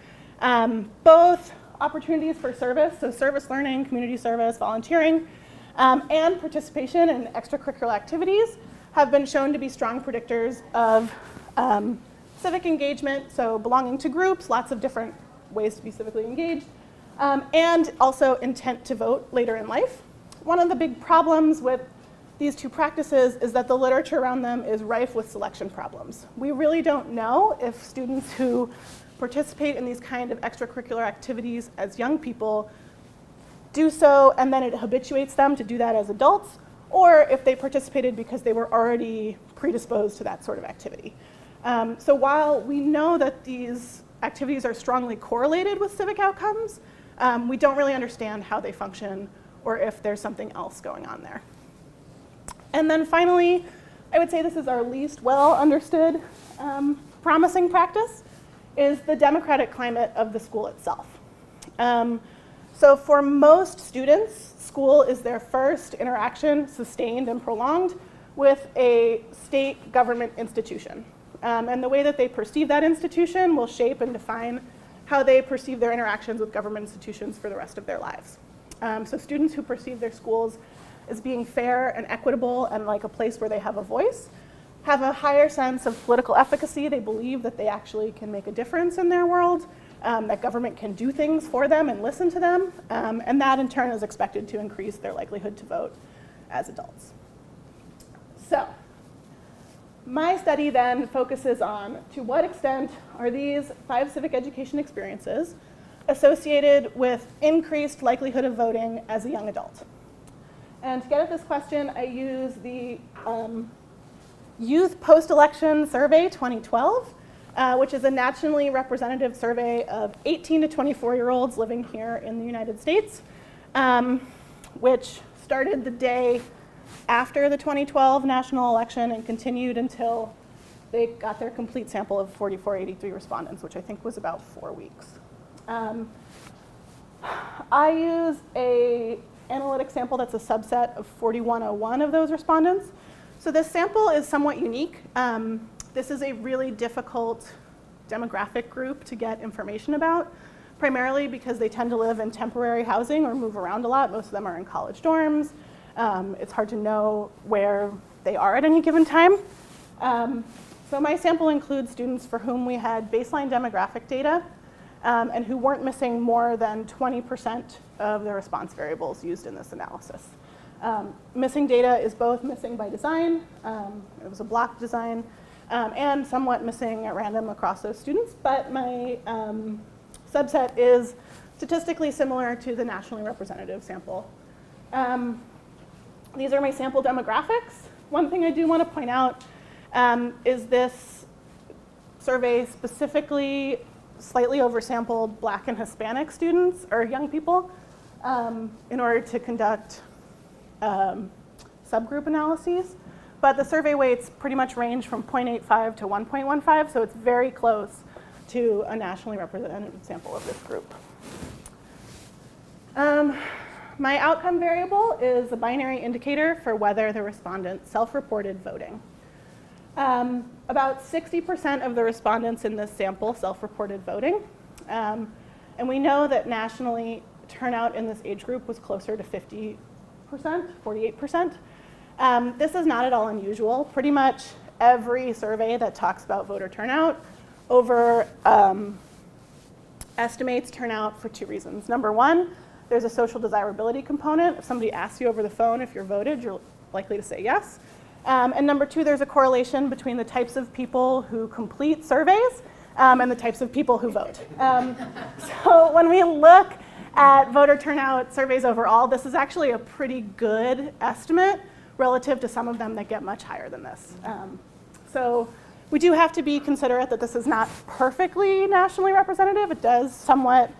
both opportunities for service, so service learning, community service, volunteering, and participation in extracurricular activities have been shown to be strong predictors of civic engagement, so belonging to groups, lots of different ways to be civically engaged, and also intent to vote later in life. One of the big problems with these two practices is that the literature around them is rife with selection problems. We really don't know if students who participate in these kind of extracurricular activities as young people do so and then it habituates them to do that as adults, or if they participated because they were already predisposed to that sort of activity. So while we know that these activities are strongly correlated with civic outcomes, we don't really understand how they function or if there's something else going on there. And then finally, I would say this is our least well understood promising practice, is the democratic climate of the school itself. So for most students, school is their first interaction, sustained and prolonged, with a state government institution. And the way that they perceive that institution will shape and define how they perceive their interactions with government institutions for the rest of their lives. So students who perceive their schools as being fair and equitable and like a place where they have a voice have a higher sense of political efficacy. They believe that they actually can make a difference in their world, that government can do things for them and listen to them, and that in turn is expected to increase their likelihood to vote as adults. So my study then focuses on to what extent are these 5 civic education experiences associated with increased likelihood of voting as a young adult. And to get at this question, I use the Youth Post-Election Survey 2012, which is a nationally representative survey of 18 to 24-year-olds living here in the United States, which started the day after the 2012 national election and continued until they got their complete sample of 4,483 respondents, which I think was about 4 weeks. I use a analytic sample that's a subset of 4101 of those respondents. So this sample is somewhat unique. This is a really difficult demographic group to get information about, primarily because they tend to live in temporary housing or move around a lot. Most of them are in college dorms. It's hard to know where they are at any given time. So my sample includes students for whom we had baseline demographic data and who weren't missing more than 20% of the response variables used in this analysis. Missing data is both missing by design, it was a block design, and somewhat missing at random across those students, but my subset is statistically similar to the nationally representative sample. These are my sample demographics. One thing I do want to point out is this survey specifically slightly oversampled Black and Hispanic students or young people in order to conduct subgroup analyses. But the survey weights pretty much range from 0.85 to 1.15, so it's very close to a nationally representative sample of this group. My outcome variable is a binary indicator for whether the respondent self-reported voting. About 60% of the respondents in this sample self-reported voting. And we know that nationally, turnout in this age group was closer to 50%, 48%. This is not at all unusual. Pretty much every survey that talks about voter turnout estimates turnout for two reasons. Number one, there's a social desirability component. If somebody asks you over the phone if you're voted, you're likely to say yes. And number two, there's a correlation between the types of people who complete surveys and the types of people who vote. So when we look at voter turnout surveys overall, this is actually a pretty good estimate relative to some of them that get much higher than this. So we do have to be considerate that this is not perfectly nationally representative. It does somewhat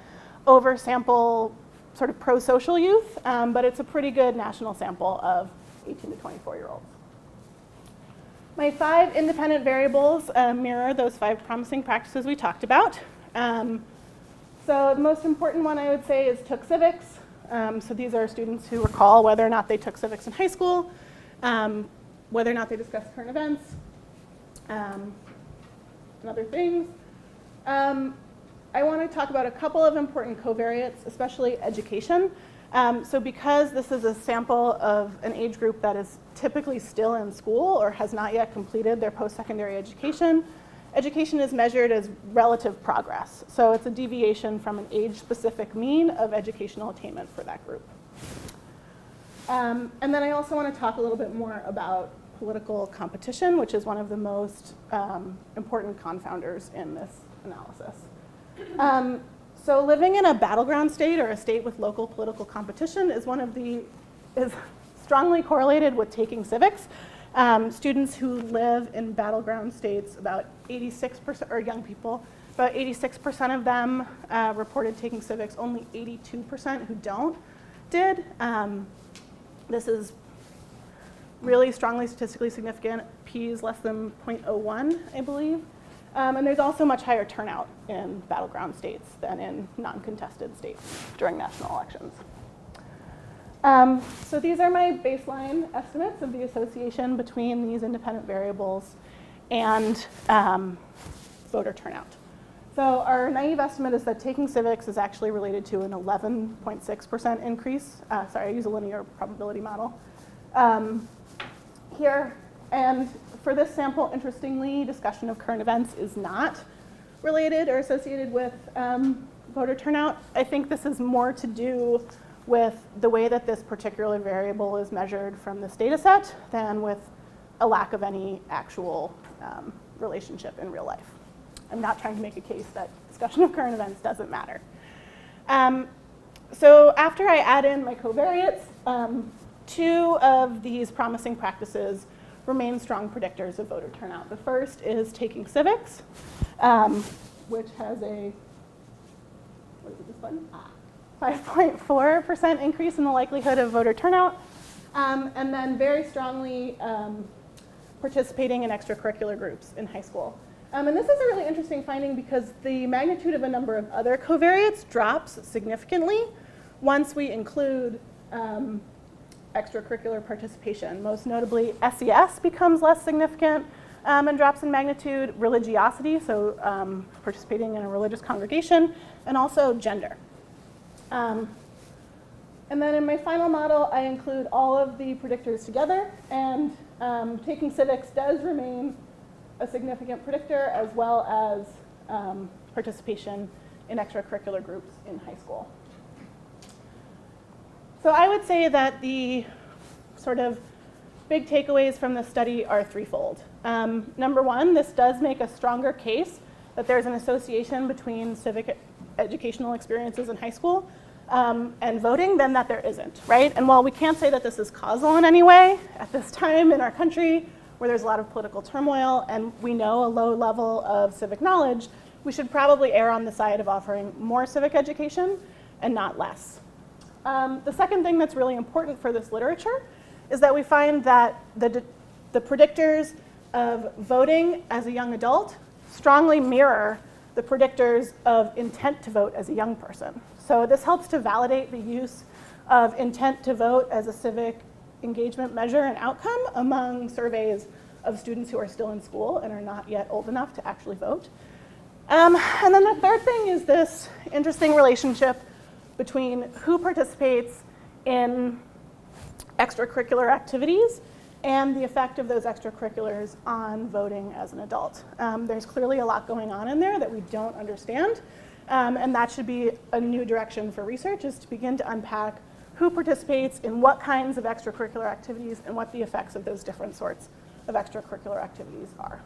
oversample sort of pro-social youth, but it's a pretty good national sample of 18 to 24-year-olds. My 5 independent variables mirror those 5 promising practices we talked about. So the most important one I would say is took civics. So these are students who recall whether or not they took civics in high school, whether or not they discussed current events, and other things. I want to talk about a couple of important covariates, especially education. So because this is a sample of an age group that is typically still in school or has not yet completed their post-secondary education, education is measured as relative progress. So it's a deviation from an age-specific mean of educational attainment for that group. And then I also want to talk a little bit more about political competition, which is one of the most important confounders in this analysis. So living in a battleground state or a state with local political competition is strongly correlated with taking civics. Students who live in battleground states, about 86%, or young people, about 86% of them reported taking civics, only 82% who don't did. This is really strongly statistically significant. P is less than 0.01, I believe. And there's also much higher turnout in battleground states than in non-contested states during national elections. So these are my baseline estimates of the association between these independent variables and voter turnout. So our naive estimate is that taking civics is actually related to an 11.6% increase. Sorry, I use a linear probability model here. And for this sample, interestingly, discussion of current events is not related or associated with voter turnout. I think this is more to do with the way that this particular variable is measured from this data set than with a lack of any actual relationship in real life. I'm not trying to make a case that discussion of current events doesn't matter. So after I add in my covariates, 2 of these promising practices remain strong predictors of voter turnout. The first is taking civics, which has a, what is it, this button? 5.4% increase in the likelihood of voter turnout, and then very strongly participating in extracurricular groups in high school. And this is a really interesting finding because the magnitude of a number of other covariates drops significantly once we include extracurricular participation. Most notably, SES becomes less significant and drops in magnitude, religiosity, so participating in a religious congregation, and also gender. And then in my final model, I include all of the predictors together, and taking civics does remain a significant predictor, as well as participation in extracurricular groups in high school. So I would say that the sort of big takeaways from this study are threefold. Number one, this does make a stronger case that there's an association between civic educational experiences in high school and voting than that there isn't, right? And while we can't say that this is causal in any way, at this time in our country where there's a lot of political turmoil and we know a low level of civic knowledge, we should probably err on the side of offering more civic education and not less. The second thing that's really important for this literature is that we find that the predictors of voting as a young adult strongly mirror the predictors of intent to vote as a young person. So this helps to validate the use of intent to vote as a civic engagement measure and outcome among surveys of students who are still in school and are not yet old enough to actually vote. And then the third thing is this interesting relationship between who participates in extracurricular activities and the effect of those extracurriculars on voting as an adult. There's clearly a lot going on in there that we don't understand, and that should be a new direction for research, is to begin to unpack who participates in what kinds of extracurricular activities and what the effects of those different sorts of extracurricular activities are.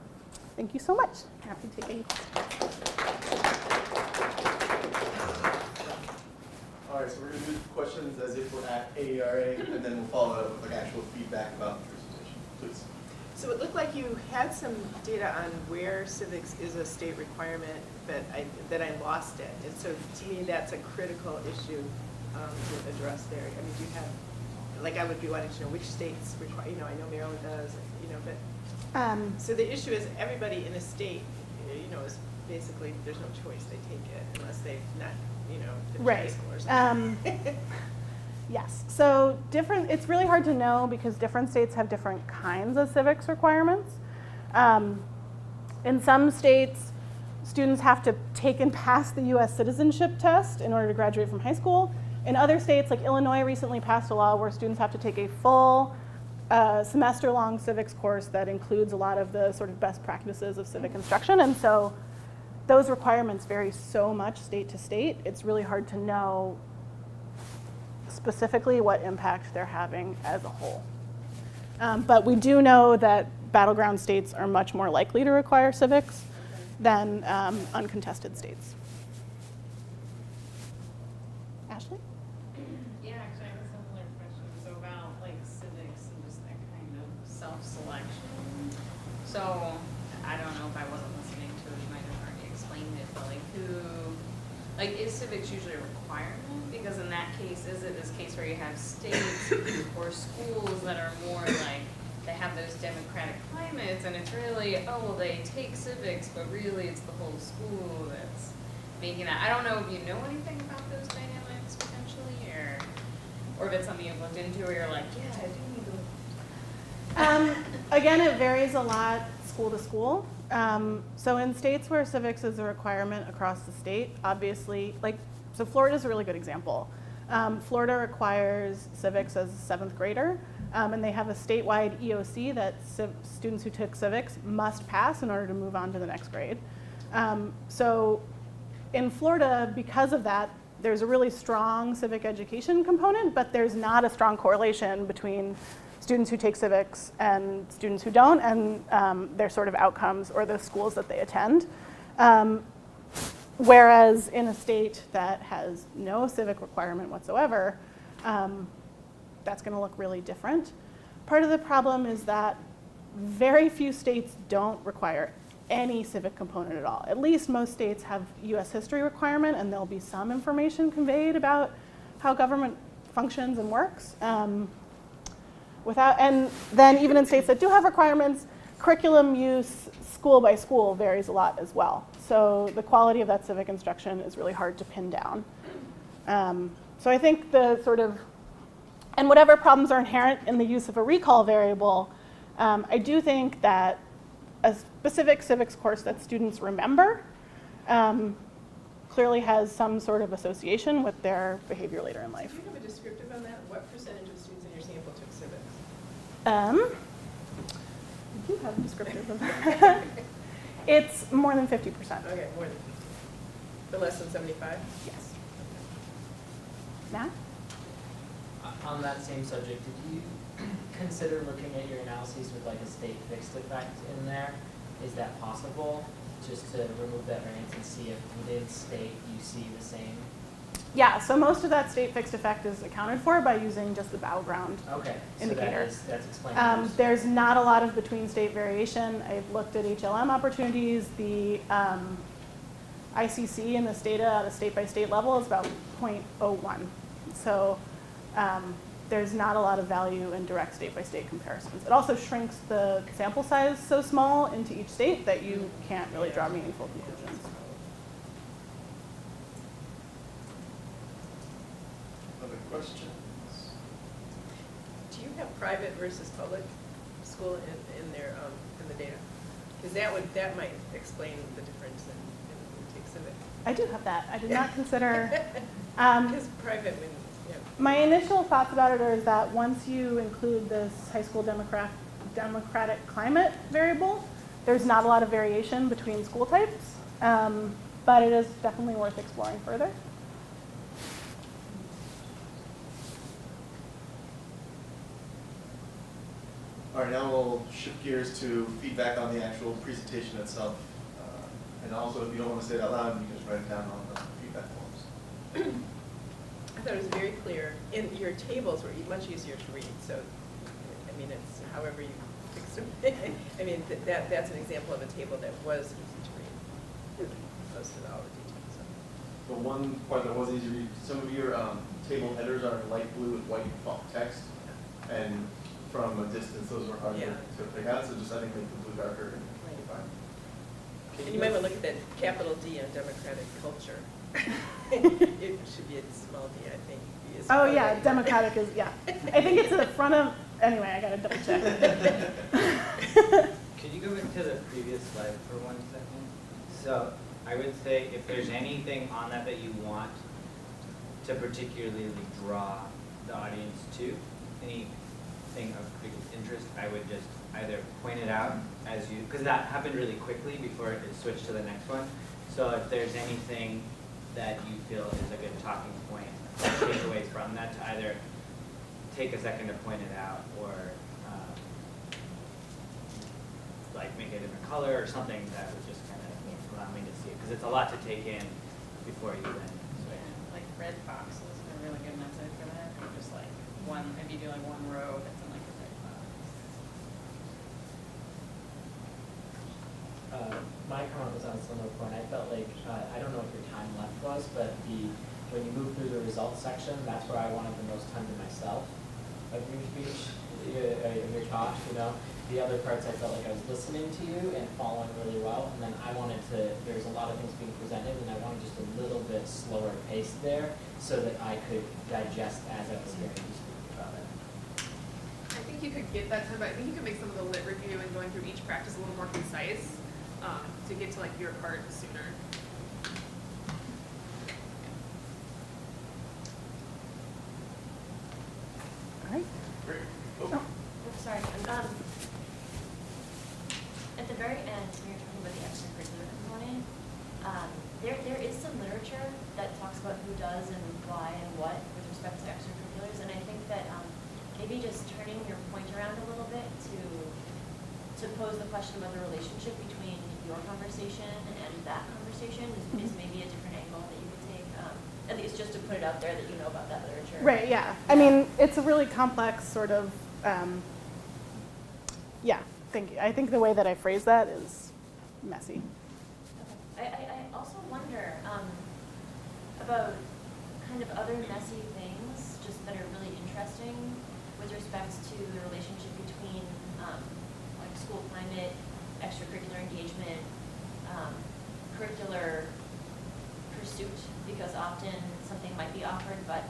Thank you so much. Happy to take any questions. All right, so we're going to do questions as if we're at AERA, and then we'll follow up with like actual feedback about the presentation. Please. So it looked like you had some data on where civics is a state requirement, but I lost it. And so to me, that's a critical issue to address there. I mean, do you have, like, I would be wanting to know which states require, I know Maryland does, but, so the issue is everybody in a state, is basically, there's no choice, they take it unless they've not, been to high school or something. Yes, so it's really hard to know because different states have different kinds of civics requirements. In some states, students have to take and pass the US citizenship test in order to graduate from high school. In other states, like Illinois recently passed a law where students have to take a full semester-long civics course that includes a lot of the sort of best practices of civic instruction. And so those requirements vary so much state to state, it's really hard to know specifically what impact they're having as a whole. But we do know that battleground states are much more likely to require civics than uncontested states. Ashley? Yeah, actually, I have a similar question. So about like civics and just that kind of self-selection. So I don't know if I wasn't listening to it, you might have already explained it, but is civics usually a requirement? Because in that case, is it this case where you have states or schools that are more like, they have those democratic climates and it's really, they take civics, but really it's the whole school that's making that. I don't know if you know anything about those dynamics potentially, or if it's something you've looked into where you're like, yeah, I do need to. Again, it varies a lot school to school. So in states where civics is a requirement across the state, obviously, so Florida is a really good example. Florida requires civics as a 7th grader, and they have a statewide EOC that students who took civics must pass in order to move on to the next grade. So in Florida, because of that, there's a really strong civic education component, but there's not a strong correlation between students who take civics and students who don't, and their sort of outcomes or the schools that they attend. Whereas in a state that has no civic requirement whatsoever, that's going to look really different. Part of the problem is that very few states don't require any civic component at all. At least most states have US history requirement, and there'll be some information conveyed about how government functions and works. And then even in states that do have requirements, curriculum use, school by school varies a lot as well. So the quality of that civic instruction is really hard to pin down. So I think the sort of, and whatever problems are inherent in the use of a recall variable, I do think that a specific civics course that students remember clearly has some sort of association with their behavior later in life. Do you have a descriptive on that? What percentage of students in your sample took civics? I do have a descriptive of that. It's more than 50%. Okay, more than 50. But less than 75? Yes. Matt? On that same subject, did you consider looking at your analyses with like a state fixed effect in there? Is that possible? Just to remove that variance and see if within state you see the same? Yeah, so most of that state fixed effect is accounted for by using just the background Okay, so indicator. that's explained. There's not a lot of between state variation. I've looked at HLM opportunities. The ICC in this data at a state by state level is about 0.01. So there's not a lot of value in direct state by state comparisons. It also shrinks the sample size so small into each state that you can't really draw meaningful conclusions. Other questions? Do you have private versus public school in their in the data? Because that might explain the difference in who takes civic. I do have that. I did not consider. Because private means, yeah. My initial thoughts about it is that once you include this high school democratic climate variable, there's not a lot of variation between school types, but it is definitely worth exploring further. All right, now we'll shift gears to feedback on the actual presentation itself. And also, if you don't want to say it out loud, you can just write it down on the feedback forms. I thought it was very clear. And your tables were much easier to read. So, I mean, it's however you fix them. I mean, that's an example of a table that was easy to read. Posted all the details. The one part that was easy to read, some of your table headers are light blue with white font text. And from a distance, those were harder to pick out. So just, I think, make the blue darker and fine. And you might want to look at that capital D in democratic culture. It should be a small d, I think. Oh yeah, democratic is, yeah. I think it's at the front of, anyway, I gotta double check. Could you go back to the previous slide for 1 second? So I would say if there's anything on that that you want to particularly draw the audience to, anything of big interest, I would just either point it out as you, because that happened really quickly before it switched to the next one. So if there's anything that you feel is a good talking point, takeaways from that, to either take a second to point it out or like make it a different color or something that would just kind of allow me to see it, because it's a lot to take in before you then switch. Like red boxes are a really good method for that, or just like one, if you do like one row that's in like a red box. My comment was on a similar point. I felt like, I don't know what your time left was, but when you move through the results section, that's where I wanted the most time to myself of your speech, of your talk, you know. The other parts I felt like I was listening to you and following really well, and then I wanted to, there's a lot of things being presented, and I wanted just a little bit slower pace there so that I could digest as I was hearing you speak about it. I think you could get that time, but I think you could make some of the lit review and going through each practice a little more concise to get to like your part sooner. All right. Great. Oh. Sorry. At the very end, when you're talking about the extracurricular component, there is some literature that talks about who does and why and what with respect to extracurriculars, and I think that maybe just turning your point around a little bit to pose the question about the relationship between your conversation and that conversation is maybe a different angle that you could take, at least just to put it out there that you know about that literature. Right, yeah. I mean, it's a really complex sort of, yeah, thank you. I think the way that I phrase that is messy. Okay. I also wonder about kind of other messy things just that are really interesting with respect to the relationship between like school climate extracurricular engagement, curricular pursuit, because often something might be offered, but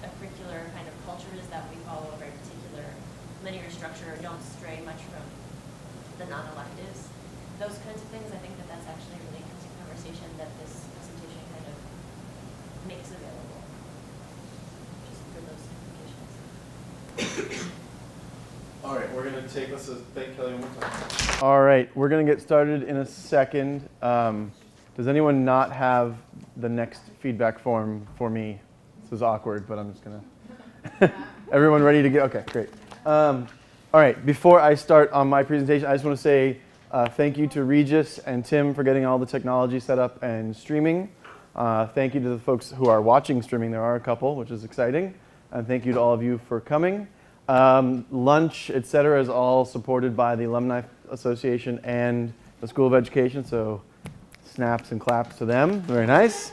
a curricular kind of culture is that we follow a very particular linear structure, or don't stray much from the non-electives. Those kinds of things, I think that that's actually a really interesting conversation that this presentation kind of makes available, just for those implications. All right, we're going to take, let's thank Kelly one more time. All right, we're going to get started in a second. Does anyone not have the next feedback form for me? This is awkward, but I'm just going to. Everyone ready to go? Okay, great. All right, before I start on my presentation, I just want to say thank you to Regis and Tim for getting all the technology set up and streaming. Thank you to the folks who are watching streaming. There are a couple, which is exciting. And thank you to all of you for coming. Lunch, et cetera, is all supported by the Alumni Association and the School of Education, so snaps and claps to them. Very nice.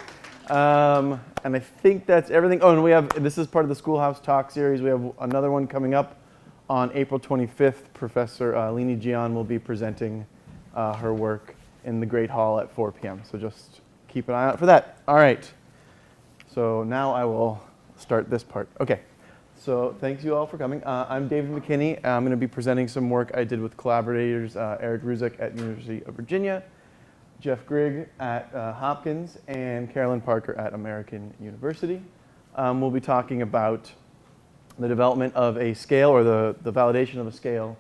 And I think that's everything. Oh, and this is part of the Schoolhouse Talk series. We have another one coming up on April 25th. Professor Lini Jian will be presenting her work in the Great Hall at 4 p.m. So just keep an eye out for that. All right. So now I will start this part. Okay. So thanks you all for coming. I'm David McKinney. I'm going to be presenting some work I did with collaborators Eric Ruzek at University of Virginia, Jeff Grigg at Hopkins, and Carolyn Parker at American University. We'll be talking about the development of a scale, or the validation of a scale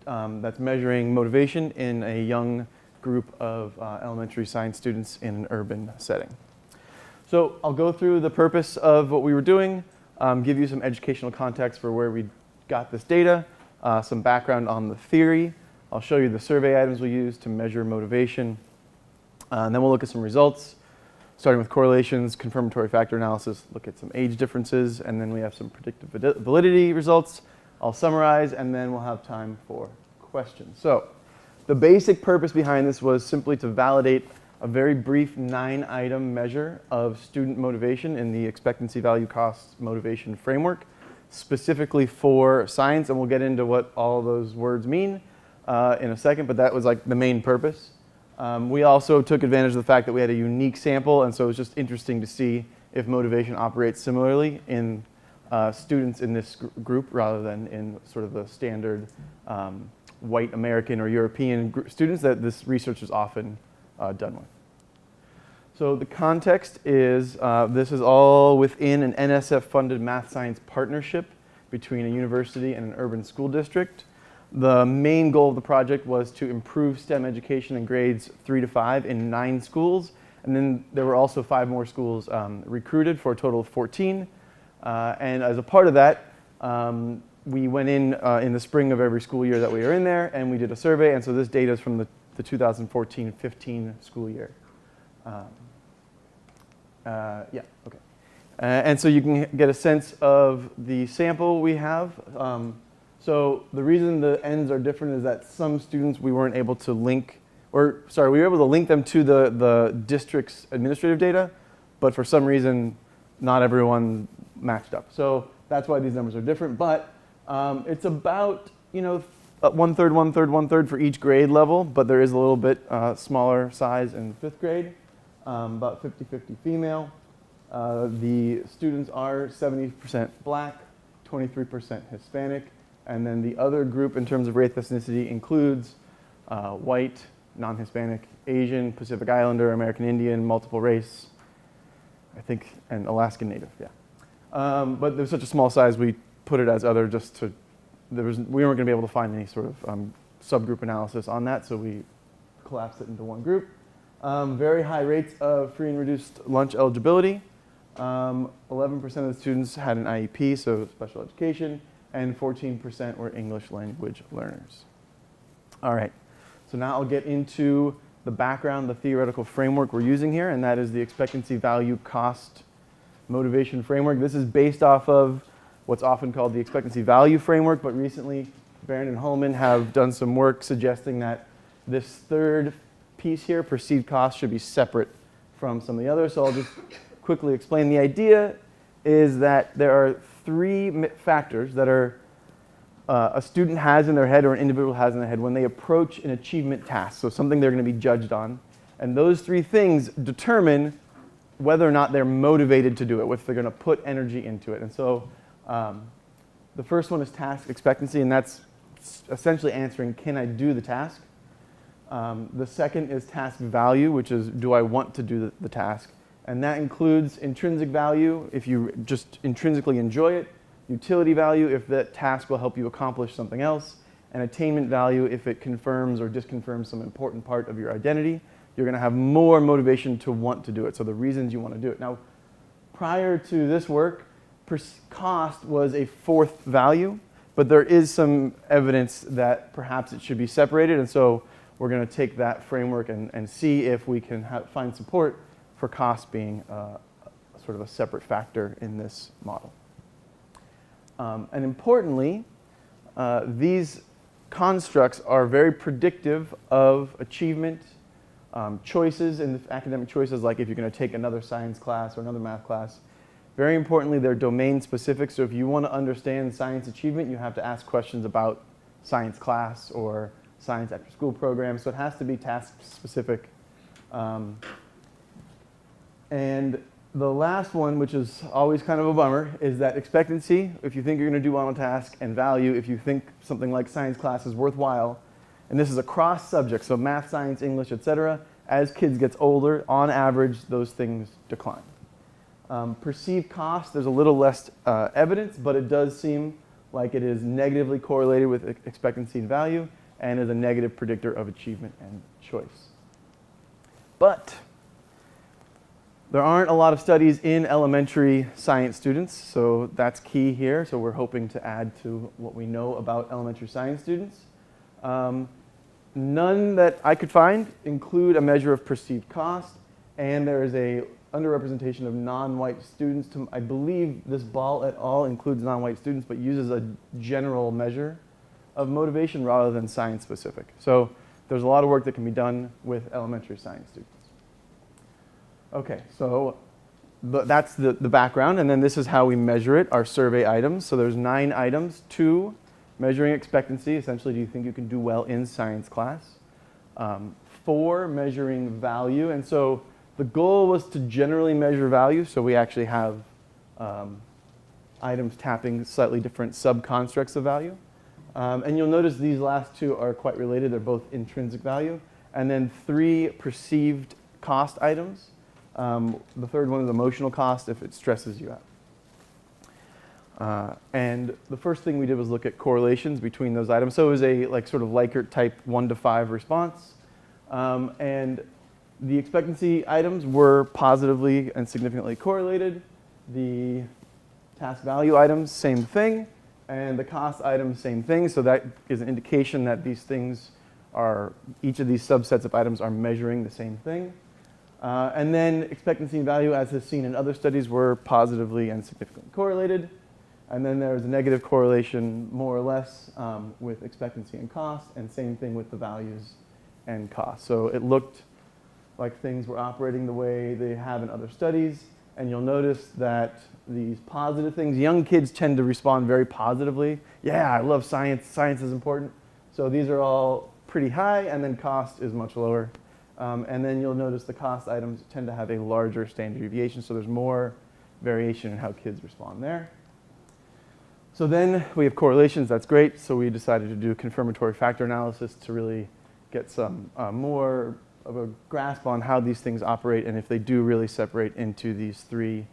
that's measuring motivation in a young group of elementary science students in an urban setting. So I'll go through the purpose of what we were doing, give you some educational context for where we got this data, some background on the theory. I'll show you the survey items we used to measure motivation. And then we'll look at some results, starting with correlations, confirmatory factor analysis, look at some age differences, and then we have some predictive validity results. I'll summarize, and then we'll have time for questions. So the basic purpose behind this was simply to validate a very brief 9-item measure of student motivation in the expectancy value cost motivation framework, specifically for science, and we'll get into what all those words mean in a second, but that was like the main purpose. We also took advantage of the fact that we had a unique sample, and so it was just interesting to see if motivation operates similarly in students in this group rather than in sort of the standard white American or European students that this research is often done with. So the context is this is all within an NSF-funded math science partnership between a university and an urban school district. The main goal of the project was to improve STEM education in grades 3 to 5 in 9 schools. And then there were also 5 more schools recruited for a total of 14. And as a part of that, we went in the spring of every school year that we were in there, and we did a survey. And so this data is from the 2014-15 school year. And so you can get a sense of the sample we have. So the reason the ends are different is that some students we weren't able to link, we were able to link them to the district's administrative data, but for some reason, not everyone matched up. So that's why these numbers are different, but it's about, 1/3, 1/3, 1/3 for each grade level, but there is a little bit smaller size in 5th grade, about 50-50 female. The students are 70% Black, 23% Hispanic, and then the other group in terms of race ethnicity includes white, non-Hispanic, Asian, Pacific Islander, American Indian, multiple race, I think, and Alaskan Native, yeah. But there's such a small size, we put it as other just to, we weren't going to be able to find any sort of subgroup analysis on that, so we collapsed it into one group. Very high rates of free and reduced lunch eligibility. 11% of the students had an IEP, so special education, and 14% were English language learners. All right, so now I'll get into the background, the theoretical framework we're using here, and that is the expectancy value cost motivation framework. This is based off of what's often called the expectancy value framework, but recently Barron and Holman have done some work suggesting that this third piece here, perceived cost, should be separate from some of the others. So I'll just quickly explain. The idea is that there are 3 factors that are a student has in their head or an individual has in their head when they approach an achievement task, so something they're going to be judged on. And those three things determine whether or not they're motivated to do it, if they're going to put energy into it. And so the first one is task expectancy, and that's essentially answering, can I do the task? The second is task value, which is, do I want to do the task? And that includes intrinsic value, if you just intrinsically enjoy it, utility value, if that task will help you accomplish something else, and attainment value, if it confirms or disconfirms some important part of your identity. You're going to have more motivation to want to do it, so the reasons you want to do it. Now, prior to this work, cost was a fourth value, but there is some evidence that perhaps it should be separated, and so we're going to take that framework and see if we can find support for cost being sort of a separate factor in this model. And importantly, these constructs are very predictive of achievement choices in the academic choices, like if you're going to take another science class or another math class. Very importantly, they're domain specific, so if you want to understand science achievement, you have to ask questions about science class or science after school programs, so it has to be task specific. And the last one, which is always kind of a bummer, is that expectancy, if you think you're going to do well on a task, and value, if you think something like science class is worthwhile. And this is across subjects, so math, science, English, etc. As kids get older, on average, those things decline. Perceived cost, there's a little less evidence, but it does seem like it is negatively correlated with expectancy and value, and is a negative predictor of achievement and choice. But there aren't a lot of studies in elementary science students, so that's key here. So we're hoping to add to what we know about elementary science students. None that I could find include a measure of perceived cost, and there is a underrepresentation of non-white students. I believe this Ball et al. Includes non-white students, but uses a general measure of motivation rather than science specific. So there's a lot of work that can be done with elementary science students. Okay, so that's the background, and then this is how we measure it, our survey items. So there's 9 items. 2, measuring expectancy, essentially, do you think you can do well in science class? 4, measuring value, and so the goal was to generally measure value, so we actually have items tapping slightly different sub-constructs of value. And you'll notice these last 2 are quite related. They're both intrinsic value. And then 3 perceived cost items. The third one is emotional cost if it stresses you out. And the first thing we did was look at correlations between those items. So it was a sort of Likert type 1 to 5 response. And the expectancy items were positively and significantly correlated. The task value items, same thing. And the cost items, same thing. So that is an indication that these things are, each of these subsets of items are measuring the same thing. And then expectancy and value, as is seen in other studies, were positively and significantly correlated. And then there's a negative correlation, more or less, with expectancy and cost, and same thing with the values and cost. So it looked like things were operating the way they have in other studies. And you'll notice that these positive things, young kids tend to respond very positively. Yeah, I love science. Science is important. So these are all pretty high, and then cost is much lower. And then you'll notice the cost items tend to have a larger standard deviation, so there's more variation in how kids respond there. So then we have correlations, that's great. So we decided to do confirmatory factor analysis to really get some more of a grasp on how these things operate and if they do really separate into these 3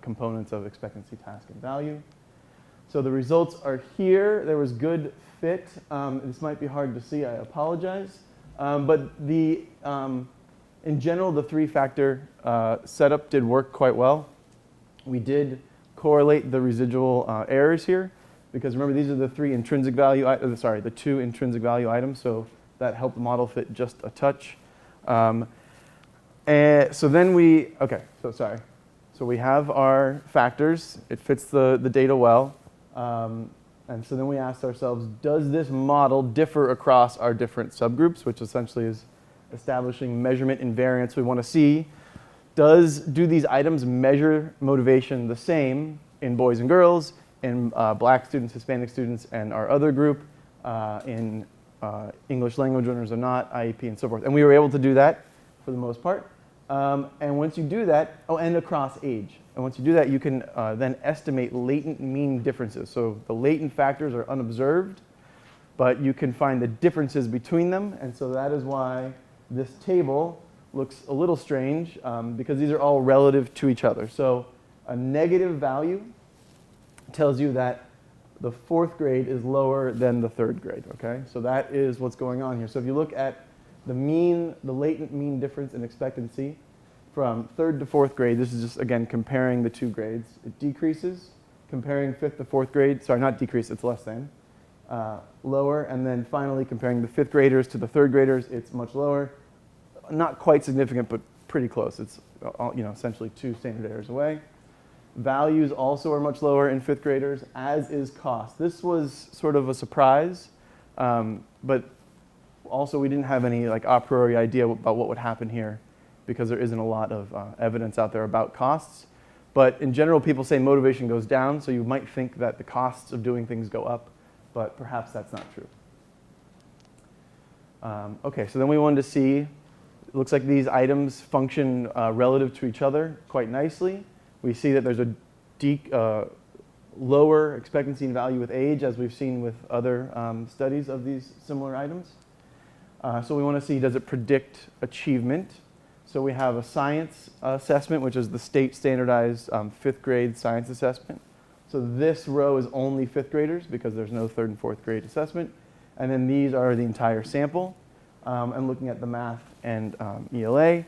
components of expectancy, task, and value. So the results are here. There was good fit. This might be hard to see, I apologize. But in general, the 3-factor setup did work quite well. We did correlate the residual errors here, because remember, these are the 3 intrinsic value, the 2 intrinsic value items, so that helped the model fit just a touch. And so then so we have our factors. It fits the data well. And so then we asked ourselves, does this model differ across our different subgroups, which essentially is establishing measurement invariance we want to see. Do these items measure motivation the same in boys and girls? in black students, Hispanic students, and our other group in English language learners or not, IEP, and so forth. And we were able to do that for the most part. And once you do that, and across age. And once you do that, you can then estimate latent mean differences. So the latent factors are unobserved, but you can find the differences between them. And so that is why this table looks a little strange, because these are all relative to each other. So a negative value tells you that the 4th grade is lower than the 3rd grade, okay? So that is what's going on here. So if you look at the mean, the latent mean difference in expectancy from 3rd to 4th grade, this is just, again, comparing the 2 grades. It decreases. Comparing 5th to 4th grade, sorry, not decrease, it's less than, lower. And then finally, comparing the 5th graders to the 3rd graders, it's much lower. Not quite significant, but pretty close. It's essentially 2 standard errors away. Values also are much lower in 5th graders, as is cost. This was sort of a surprise, but also we didn't have any like a priori idea about what would happen here, because there isn't a lot of evidence out there about costs. But in general, people say motivation goes down, so you might think that the costs of doing things go up, but perhaps that's not true. Okay, so then we wanted to see, it looks like these items function relative to each other quite nicely. We see that there's a lower expectancy and value with age, as we've seen with other studies of these similar items. So we want to see, does it predict achievement? So we have a science assessment, which is the state standardized 5th grade science assessment. So this row is only 5th graders because there's no 3rd and 4th grade assessment. And then these are the entire sample. And looking at the math and ELA.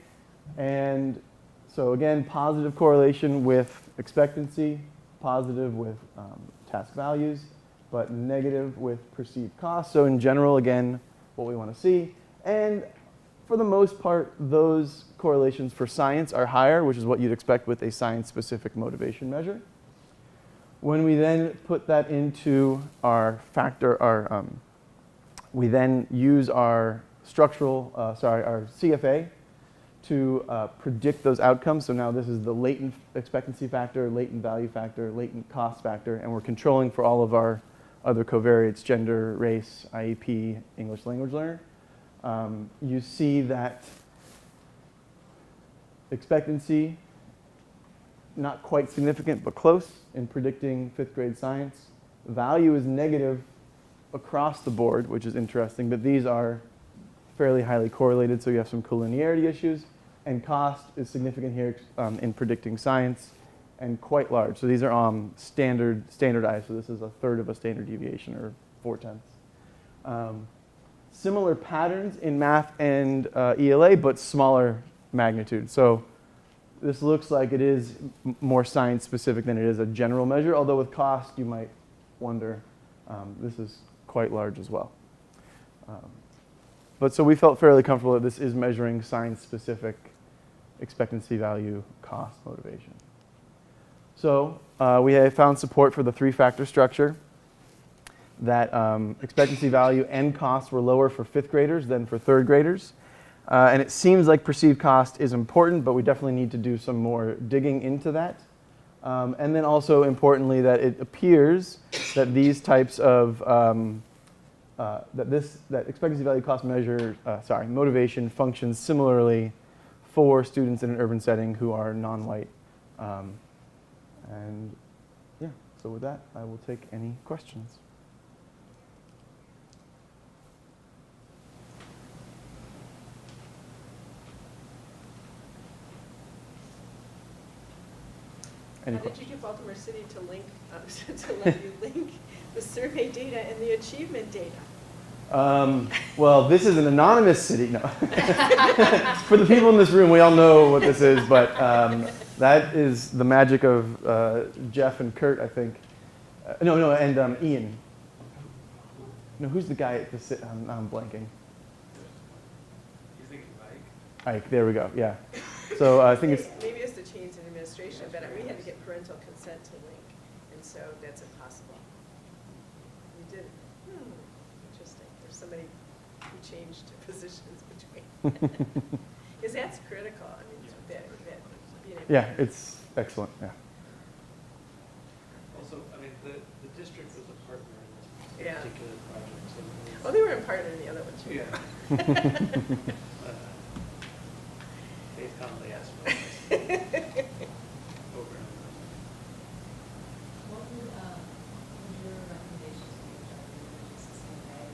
And so again, positive correlation with expectancy, positive with task values, but negative with perceived cost. So in general, again, what we want to see. And for the most part, those correlations for science are higher, which is what you'd expect with a science-specific motivation measure. When we then put that into our factor, we then use our our CFA to predict those outcomes. So now this is the latent expectancy factor, latent value factor, latent cost factor, and we're controlling for all of our other covariates, gender, race, IEP, English language learner. You see that expectancy, not quite significant, but close in predicting 5th grade science. Value is negative across the board, which is interesting, but these are fairly highly correlated, so you have some collinearity issues. And cost is significant here in predicting science, and quite large. So these are standardized, so this is 1/3 of a standard deviation, or 4/10. Similar patterns in math and ELA, but smaller magnitude. So this looks like it is more science specific than it is a general measure, although with cost you might wonder, this is quite large as well. But so we felt fairly comfortable that this is measuring science-specific expectancy value, cost, motivation. So we have found support for the 3-factor structure, that expectancy value and cost were lower for 5th graders than for 3rd graders. And it seems like perceived cost is important, but we definitely need to do some more digging into that. And then also importantly, that it appears that these types of that expectancy value cost measure, motivation functions similarly for students in an urban setting who are non-white. And yeah, so with that, I will take any questions. How did you get Baltimore City to link, to let you link the survey data and the achievement data? Well, this is an anonymous city. No. For the people in this room, we all know what this is, but that is the magic of Jeff and Kurt, I think. And Ian. No, who's the guy at the I'm blanking. You're thinking Mike? Ike, there we go, yeah. So I think it's... Maybe it's the change in administration, but we had to get parental consent to link, and so that's impossible. We did. Interesting. There's somebody who changed positions between. Because that's critical. I mean, that being able Yeah, it's excellent, yeah. Also, I mean, The district was a partner in this Yeah. particular project, so. Oh, they were in part in the other one too. Yeah. They kindly asked for it. Over and over. What would your recommendations be, which are really just the same way,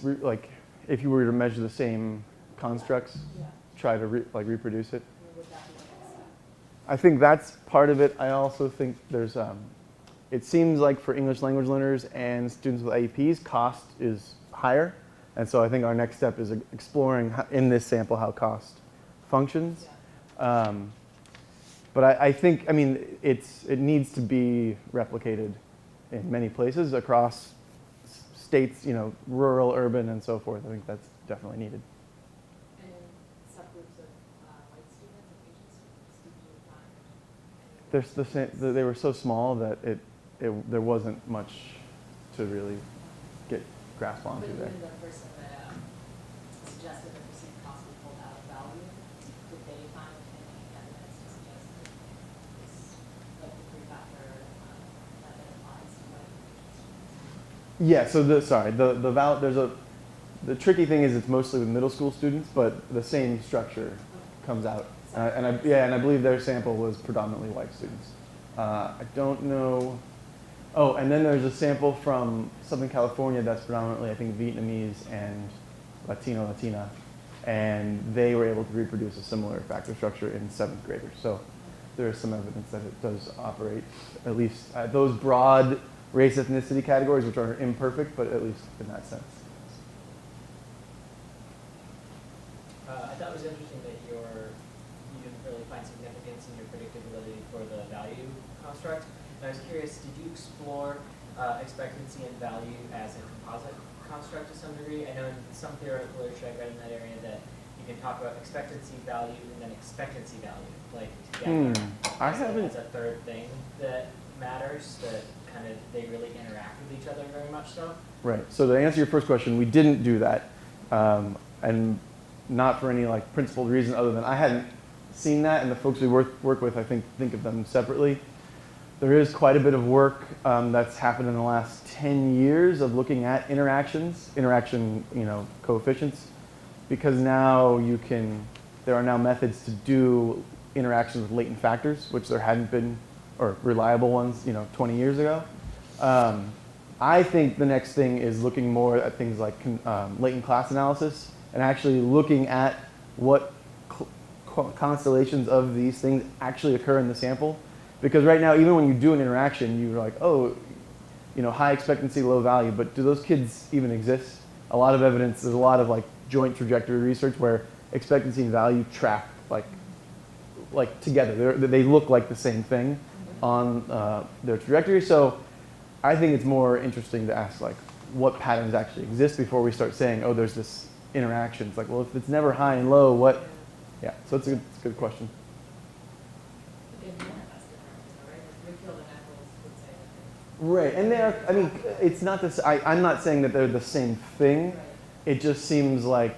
samples? Like, if you were to measure the same constructs, Yeah. try to reproduce it. Would that be the next step? I think that's part of it. I also think there's, it seems like for English language learners and students with IEPs, cost is higher. And so I think our next step is exploring in this sample how cost functions. But I think, I mean, it needs to be replicated in many places across states, you know, rural, urban, and so forth. I think that's definitely needed. And subgroups of white students and Asian students, did you find? There's they were so small that there wasn't much to really get grasp onto But there. even the person that suggested that perceived cost be pulled out of value, did they find any evidence to suggest that this, like the three-factor method applies to white and Asian students? Yeah. So the tricky thing is it's mostly with middle school students, but the same structure comes out. And I believe their sample was predominantly white students. I don't know. Oh, and then there's a sample from Southern California that's predominantly, I think, Vietnamese and Latina, and they were able to reproduce a similar factor structure in 7th graders. So there is some evidence that it does operate, at least at those broad race ethnicity categories, which are imperfect, but at least in that sense. I thought it was interesting that you didn't really find significance in your predictability for the value construct. And I was curious, did you explore expectancy and value as a composite construct to some degree? I know in some theoretical literature I read in that area that you can talk about expectancy value and then expectancy value, like together. I haven't. As a third thing that matters, that kind of they really interact with each other very much so. Right. So to answer your first question, we didn't do that, and not for any like principled reason other than I hadn't seen that, and the folks we work with, I think of them separately. There is quite a bit of work that's happened in the last 10 years of looking at interaction coefficients, because now there are now methods to do interactions with latent factors, which there hadn't been, or reliable ones, 20 years ago. I think the next thing is looking more at things like latent class analysis and actually looking at what constellations of these things actually occur in the sample. Because right now, even when you do an interaction, you're like, oh, high expectancy, low value, but do those kids even exist? A lot of evidence, there's a lot of like joint trajectory research where expectancy and value track like together. They look like the same thing on their trajectory. So I think it's more interesting to ask like what patterns actually exist before we start saying, oh, there's this interaction. It's like, well, if it's never high and low, what? Yeah, so it's a good question. Right, and it's not this, I'm not saying that they're the same thing. It just seems like,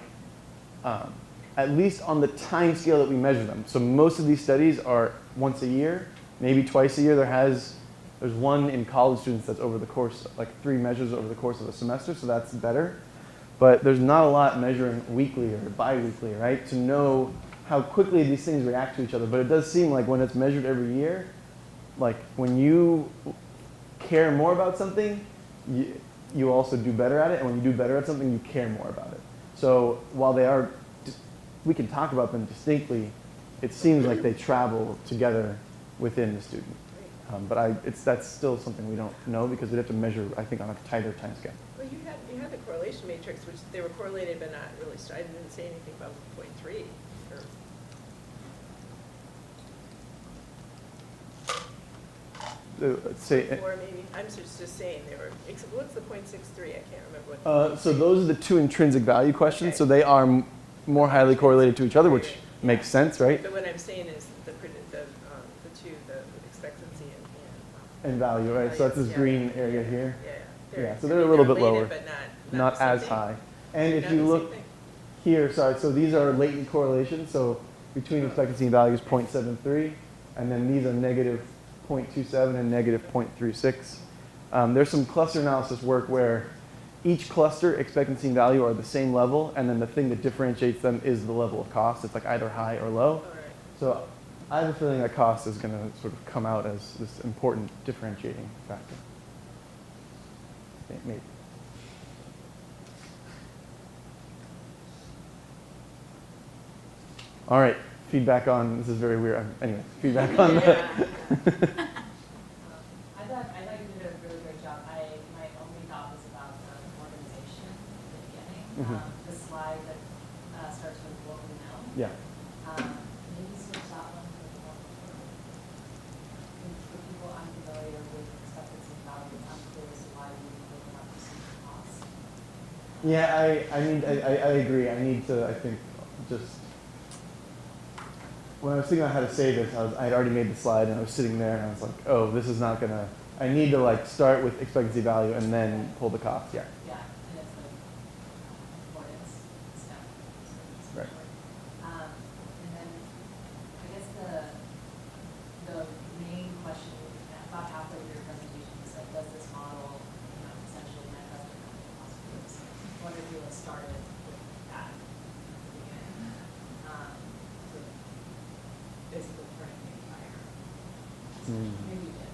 at least on the time scale that we measure them. So most of these studies are once a year, maybe twice a year. There's one in college students that's over the course, like 3 measures over the course of a semester, so that's better. But there's not a lot measuring weekly or bi-weekly, right, to know how quickly these things react to each other. But it does seem like when it's measured every year, like when you care more about something, you also do better at it. And when you do better at something, you care more about it. So while we can talk about them distinctly, it seems like they travel together within the student. But that's still something we don't know because we'd have to measure, I think, on a tighter time scale. Well, you had the correlation matrix, which they were correlated but not really, I didn't say anything about 0.3. Or maybe, I'm just saying they were, what's the 0.63? I can't remember what. So those are the 2 intrinsic value questions. Okay. So they are more highly correlated to each other, which makes sense, right? But what I'm saying is the 2, the expectancy And value, right? So that's this green area here. Yeah. So they're a little bit lower. But not the same as thing. high. And if Not you the look same thing. here, sorry, so these are latent correlations. So between expectancy values 0.73, and then these are negative 0.27 and negative 0.36. There's some cluster analysis work where each cluster expectancy and value are the same level, and then the thing that differentiates them is the level of cost. It's like either high or low. So I have a feeling that cost is going to sort of come out as this important differentiating factor. Maybe. All right, feedback on, this is very weird. Anyway, feedback on the. I thought you did a really great job. My only thought was about the organization at the beginning. The slide that starts with what we know. Yeah. Maybe switch that one for the one before. For people unfamiliar with expectancy values, I'm curious why we would not receive the cost. Yeah, I agree. I need to, I think, just, when I was thinking about how to say this, I had already made the slide and I was sitting there and I was like, oh, this is not gonna, I need to like start with expectancy value and then pull the cost, yeah. Yeah, and it's like avoidance step. Right. And then I guess the main question, about halfway through your presentation, you said, does this model, essentially manifest the cost groups? What if you had started with that at the beginning? So basically turning things higher. Maybe you did.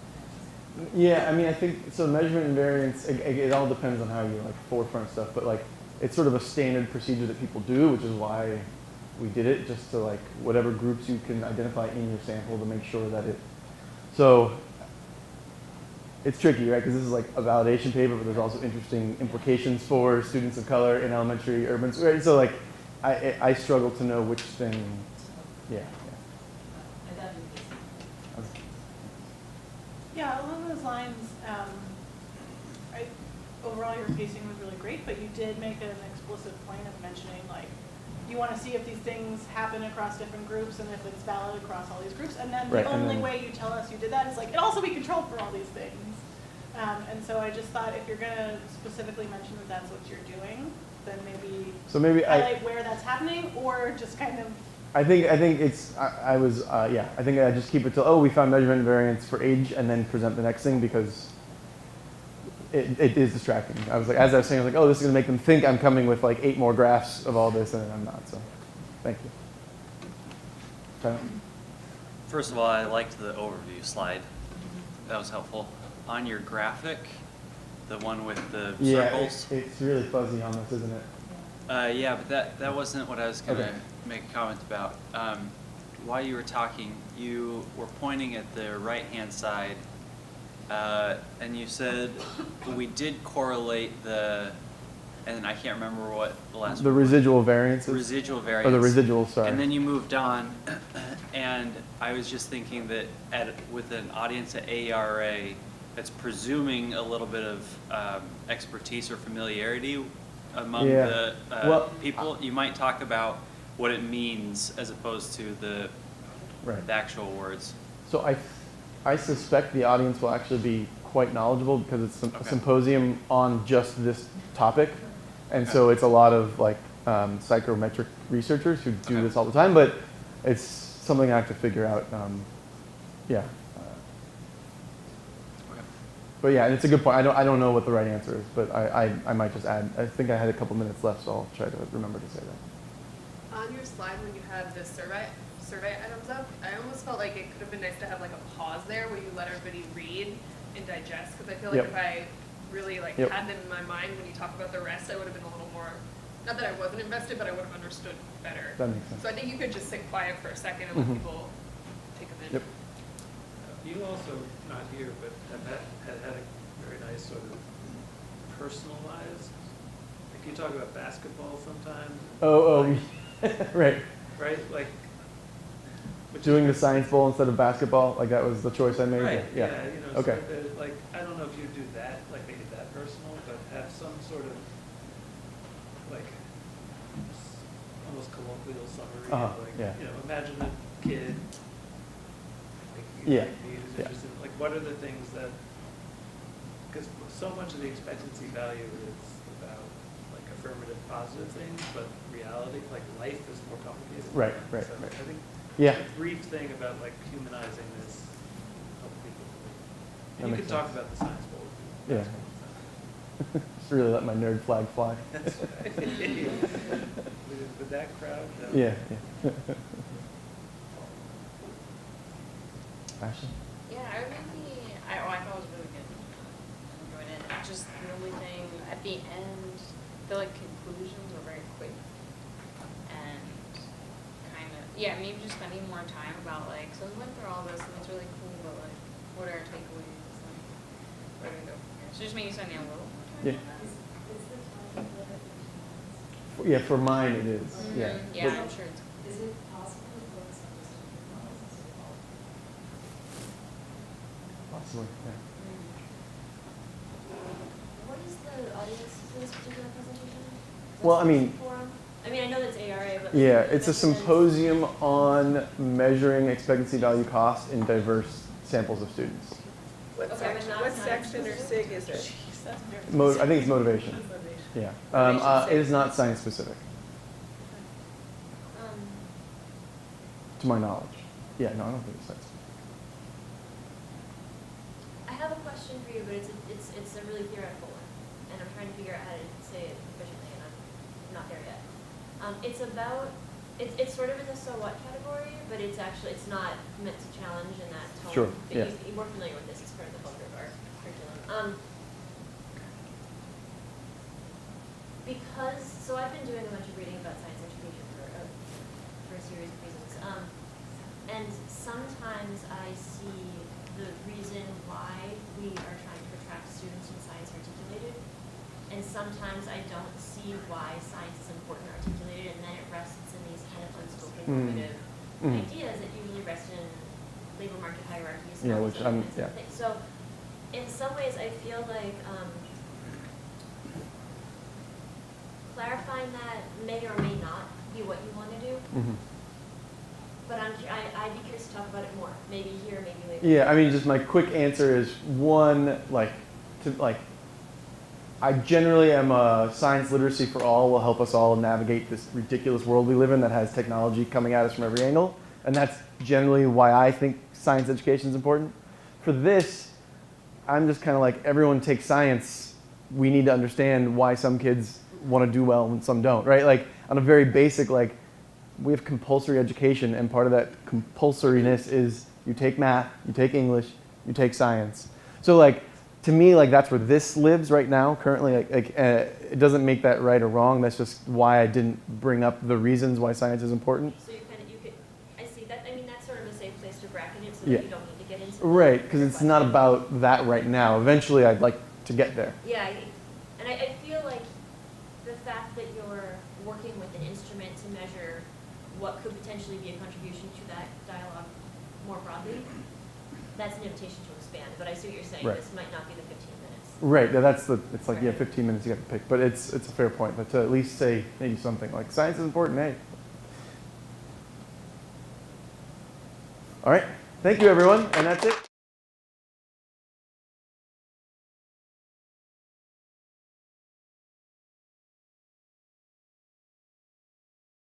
Yeah, I mean, I think, so measurement and variance, it all depends on how you like forefront stuff, but like, it's sort of a standard procedure that people do, which is why we did it, just to like, whatever groups you can identify in your sample to make sure that it, so it's tricky, right? Because this is like a validation paper, but there's also interesting implications for students of color in elementary urban, right? So like, I struggle to know which thing, yeah. Yeah, along those lines, overall your pacing was really great, but you did make an explicit point of mentioning, like, you want to see if these things happen across different groups and if it's valid across all these groups. And then the only way you tell us you did that is like, it also be controlled for all these things. And so I just thought if you're going to specifically mention that that's what you're doing, then maybe highlight where that's happening, or just kind of. I think it's, I think I just keep it till, we found measurement variance for age and then present the next thing, because it is distracting. I was like, as I was saying, I was like, this is going to make them think I'm coming with like 8 more graphs of all this, and I'm not, so thank you. Tyler? First of all, I liked the overview slide. That was helpful. On your graphic, the one with the circles. Yeah, it's really fuzzy on this, isn't it? Yeah, but that wasn't what I was going to make a comment about. While you were talking, you were pointing at the right-hand side, and you said we did correlate and I can't remember what the last The residual variances? Residual variance. Or the residual, sorry. And then you moved on, and I was just thinking that with an audience at AERA, that's presuming a little bit of expertise or familiarity among the people, you might talk about what it means as opposed to the actual words. So I suspect the audience will actually be quite knowledgeable, because it's a symposium on just this topic. And so it's a lot of like psychometric researchers who do this all the time, but it's something I have to figure out. Yeah. But yeah, it's a good point. I don't know what the right answer is, but I might just add. I think I had a couple minutes left, so I'll try to remember to say that. On your slide, when you had the survey items up, I almost felt like it could have been nice to have like a pause there where you let everybody read and digest, because I feel like if I really had them in my mind when you talk about the rest, I would have been a little more, not that I wasn't invested, but I would have understood better. That makes sense. So I think you could just sit quiet for a second and let people take them in. Yep. You also, not here, but had a very nice sort of personalized, like you talk about basketball sometimes. Right. Right, like. Doing the Science Bowl instead of basketball, like that was the choice I made? Right, yeah. So like, I don't know if you do that, like make it that personal, but have some sort of, like, almost colloquial summary of like, imagine a kid, like, who's interested, like, what are the things that, because so much of the expectancy value is about, like, affirmative positive things, but reality, like life is more complicated. Right, right, So right. I think Yeah. a brief thing about like humanizing this, help people. That And you makes can talk sense. about the science, but Yeah. Just really let my nerd flag fly. that's right. With that crowd, no. Yeah, yeah. Ashley? Yeah, I would maybe, I thought it was really good. I enjoyed it. Just the only thing, at the end, the like conclusions were very quick. And kind of, yeah, maybe just spending more time about like, so we went through all this and it's really cool, but like, what are our takeaways? Like, where do we go from here? So just maybe spending a little more time Yeah. on that. Yeah, for mine it is. Yeah. Yeah, I'm sure it's. Is it possible to focus on just student models instead of all? Possibly, yeah. What is the audience for this particular presentation? Well, I mean- Forum? I mean, I know that's ARA, but. Yeah, it's a mention it. symposium on measuring expectancy value cost in diverse samples of students. What Okay, section, but not what science section or SIG is it? I think it's motivation. Motivation. Yeah. Motivation It is SIG. not science specific, Um, to my knowledge. Yeah, no, I don't think it's science. I have a question for you, but it's a really theoretical one, and I'm trying to figure out how to say it efficiently, and I'm not there yet. It's about, it's sort of in the so what category, but it's actually, it's not meant to challenge in that tone. Sure, But yeah. We're familiar with this, it's part of the culture of our curriculum. Because, so I've been doing a bunch of reading about science education for a series of reasons. And sometimes I see the reason why we are trying to attract students in science articulated. And sometimes I don't see why science is important or articulated, and then it rests in these kind of unspoken normative ideas that usually rest in labor market hierarchies. And Yeah, all which these other I'm- kinds of yeah. things. So in some ways I feel like clarifying that may or may not be what you want to do. But I'd be curious to talk about it more, maybe here, maybe later. Yeah, I mean, just my quick answer is one, I generally am a science literacy for all will help us all navigate this ridiculous world we live in that has technology coming at us from every angle. And that's generally why I think science education is important. For this, I'm just kind of like, everyone takes science. We need to understand why some kids want to do well and some don't, right? Like on a very basic, like we have compulsory education, and part of that compulsoriness is you take math, you take English, you take science. So like, to me, like that's where this lives right now, currently. It doesn't make that right or wrong. That's just why I didn't bring up the reasons why science is important. So you could, I see that, I mean, that's sort of a safe place to bracket it so Yeah. that you don't need to get into. Right, because it's not about that right now. Eventually, I'd like to get there. Yeah, and I feel like the fact that you're working with an instrument to measure what could potentially be a contribution to that dialogue more broadly, that's an invitation to expand. But I see what you're saying. Right. This might not be the 15 minutes. Right, it's like, yeah, 15 minutes you got to pick. But it's a fair point. But to at least say maybe something like science is important, hey. All right, thank you everyone, and that's it.